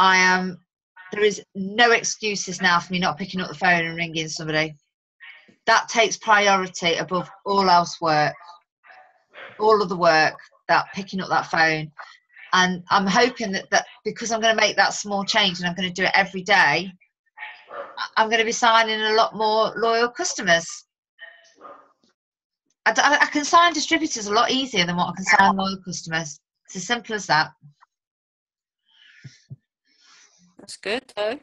[SPEAKER 1] there is no excuses now for me not picking up the phone and ringing somebody. That takes priority above all else work, all of the work, that picking up that phone. And I'm hoping that because I'm going to make that small change and I'm going to do it every day, I'm going to be signing a lot more loyal customers. I can sign distributors a lot easier than what I can sign loyal customers. It's as simple as that.
[SPEAKER 8] That's good, though.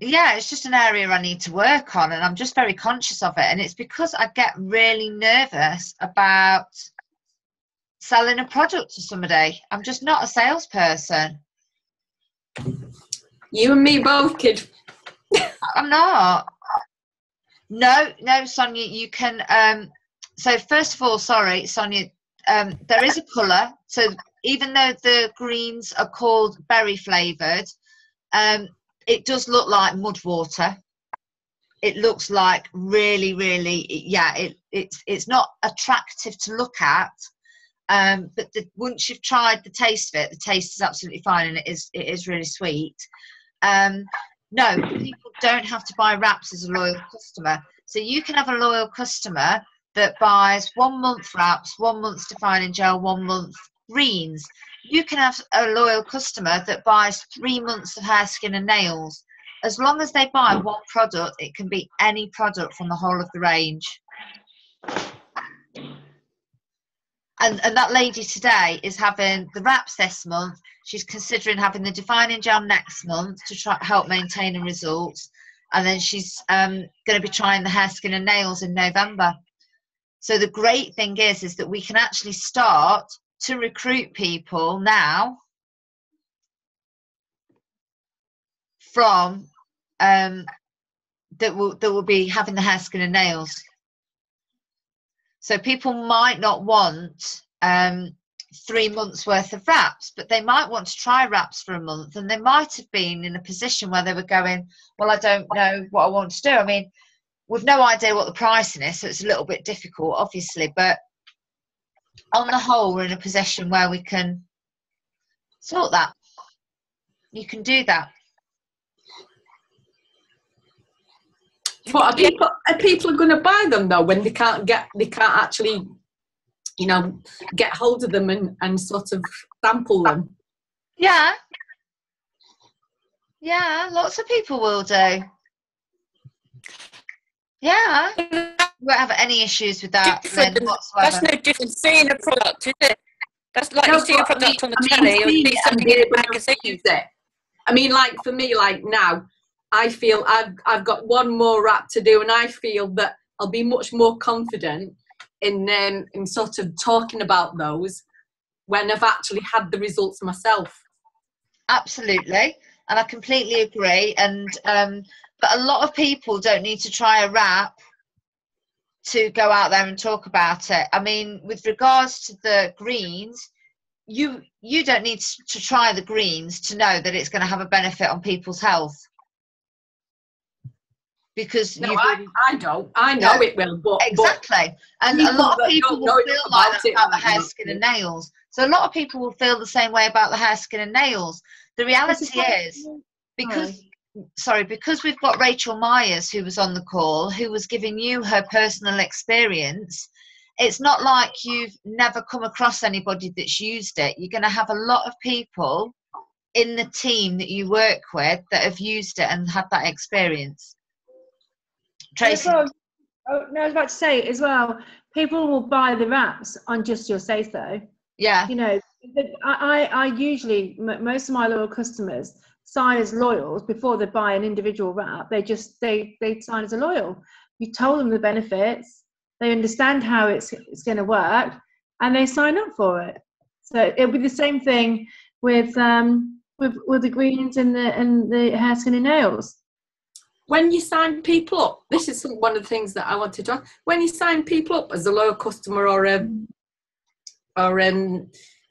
[SPEAKER 1] Yeah, it's just an area I need to work on, and I'm just very conscious of it. And it's because I get really nervous about selling a product to somebody. I'm just not a salesperson.
[SPEAKER 7] You and me both, kid.
[SPEAKER 1] I'm not. No, Sonia, you can. So first of all, sorry, Sonia, there is a colour. So even though the greens are called berry flavoured, it does look like mud water. It looks like really, yeah. It's not attractive to look at, but once you've tried the taste of it, the taste is absolutely fine, and it is really sweet. No, people don't have to buy wraps as a loyal customer. So you can have a loyal customer that buys 1 month wraps, 1 month defining gel, 1 month greens. You can have a loyal customer that buys 3 months of hair, skin and nails. As long as they buy one product, it can be any product from the whole of the range. And that lady today is having the wraps this month. She's considering having the defining gel next month to try help maintain her results. And then she's going to be trying the hair, skin and nails in November. So the great thing is that we can actually start to recruit people now from that will be having the hair, skin and nails. So people might not want 3 months worth of wraps, but they might want to try wraps for a month, and they might have been in a position where they were going, well, I don't know what I want to do. I mean, we've no idea what the pricing is, so it's a little bit difficult, obviously, but on the whole, we're in a position where we can sort that. You can do that.
[SPEAKER 7] What are people going to buy them though when they can't actually, you know, get hold of them and sort of sample them?
[SPEAKER 1] Yeah, lots of people will do. Yeah, we won't have any issues with that then whatsoever.
[SPEAKER 8] That's no different seeing a product, is it? That's like you see a product on the telly or you see something in a magazine.
[SPEAKER 7] I mean, like for me, like now, I feel I've got one more wrap to do, and I feel that I'll be much more confident in sort of talking about those when I've actually had the results myself.
[SPEAKER 1] Absolutely, and I completely agree. And but a lot of people don't need to try a wrap to go out there and talk about it. I mean, with regards to the greens, you don't need to try the greens to know that it's going to have a benefit on people's health. Because
[SPEAKER 7] no, I don't. I know it will, but
[SPEAKER 1] exactly. And a lot of people will feel like that about the hair, skin, and nails. So a lot of people will feel the same way about the hair, skin, and nails. The reality is, because we've got Rachel Myers who was on the call, who was giving you her personal experience. It's not like you've never come across anybody that's used it. You're going to have a lot of people in the team that you work with that have used it and had that experience. Tracy.
[SPEAKER 2] I was about to say as well, people will buy the wraps on just your say so.
[SPEAKER 1] Yeah.
[SPEAKER 2] You know, I usually, most of my loyal customers sign as loyals before they buy an individual wrap. They sign as a loyal. You told them the benefits, they understand how it's going to work, and they sign up for it. So it'll be the same thing with the greens and the hair, skin and nails.
[SPEAKER 7] When you sign people up, this is one of the things that I wanted to ask. When you sign people up as a loyal customer or a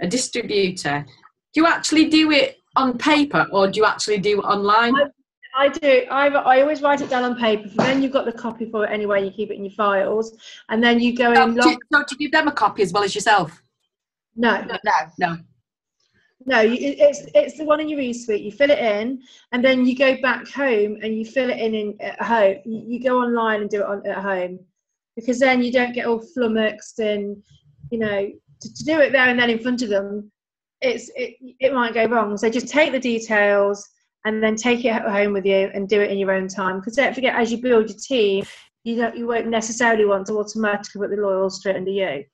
[SPEAKER 7] distributor, do you actually do it on paper or do you actually do it online?
[SPEAKER 2] I do. I always write it down on paper. Then you've got the copy for it anyway. You keep it in your files, and then you go in.
[SPEAKER 7] Do you give them a copy as well as yourself?
[SPEAKER 2] No. It's the one in your e-suite. You fill it in, and then you go back home and you fill it in at home. You go online and do it at home, because then you don't get all flummoxed, and you know, to do it there and then in front of them, it might go wrong. So just take the details and then take it home with you and do it in your own time. Because don't forget, as you build your team, you won't necessarily want to automatically put the oil straight under you.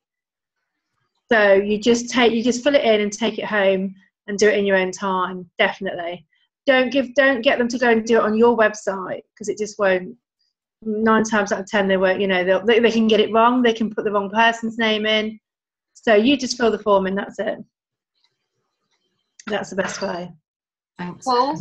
[SPEAKER 2] So you just fill it in and take it home and do it in your own time. Definitely. Don't get them to go and do it on your website, because it just won't. 9 times out of 10 they won't. You know, they can get it wrong. They can put the wrong person's name in. So you just fill the form in. That's it. That's the best way.
[SPEAKER 7] Thanks.
[SPEAKER 1] Cool.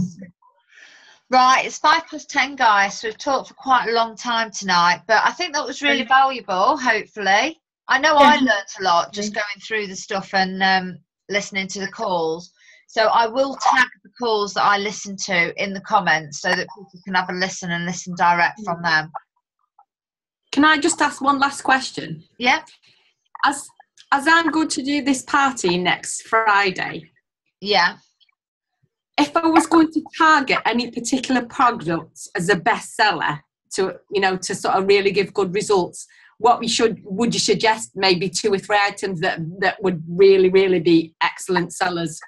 [SPEAKER 1] Right, it's 5+10, guys. So we've talked for quite a long time tonight, but I think that was really valuable. Hopefully, I know I learned a lot just going through the stuff and listening to the calls. So I will tag the calls that I listen to in the comments so that people can have a listen and listen direct from them.
[SPEAKER 7] Can I just ask one last question?
[SPEAKER 1] Yeah.
[SPEAKER 7] As I'm going to do this party next Friday.
[SPEAKER 1] Yeah.
[SPEAKER 7] If I was going to target any particular products as a bestseller to sort of really give good results, would you suggest maybe 2 or 3 items that would really, really be excellent sellers?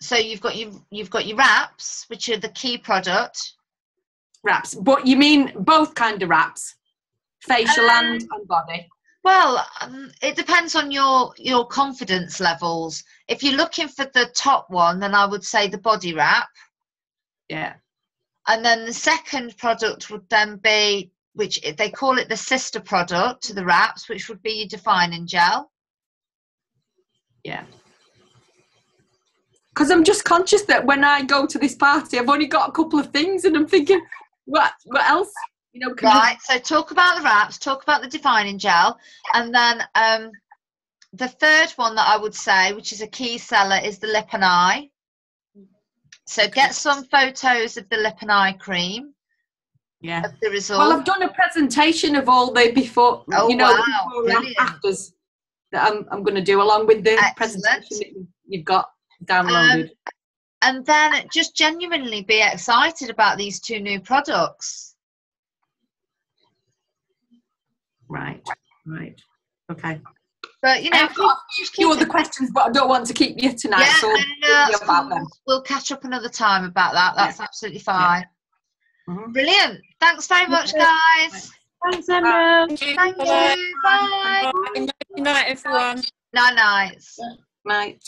[SPEAKER 1] So you've got your wraps, which are the key product.
[SPEAKER 7] Wraps, but you mean both kind of wraps, facial and body?
[SPEAKER 1] Well, it depends on your confidence levels. If you're looking for the top one, then I would say the body wrap.
[SPEAKER 7] Yeah.
[SPEAKER 1] And then the second product would then be, which they call it the sister product to the wraps, which would be your defining gel.
[SPEAKER 7] Yeah. Because I'm just conscious that when I go to this party, I've only got a couple of things, and I'm thinking, what else? Right.
[SPEAKER 1] So talk about the wraps, talk about the defining gel, and then the third one that I would say, which is a key seller, is the lip and eye. So get some photos of the lip and eye cream.
[SPEAKER 7] Yeah.
[SPEAKER 1] Of the result.
[SPEAKER 7] Well, I've done a presentation of all the before,
[SPEAKER 1] wow,
[SPEAKER 7] before and afters that I'm going to do along with the presentation that you've got downloaded.
[SPEAKER 1] And then just genuinely be excited about these 2 new products.
[SPEAKER 7] Right. Okay.
[SPEAKER 1] But
[SPEAKER 7] I've got a few other questions, but I don't want to keep you tonight.
[SPEAKER 1] Yeah,
[SPEAKER 7] so about them.
[SPEAKER 1] We'll catch up another time about that. That's absolutely fine.
[SPEAKER 7] Yeah. Mm-hmm.
[SPEAKER 1] Brilliant. Thanks very much, guys.
[SPEAKER 2] Thanks, Emma.
[SPEAKER 1] Thank you. Bye.
[SPEAKER 8] Good night, everyone.
[SPEAKER 1] Night.
[SPEAKER 7] Night.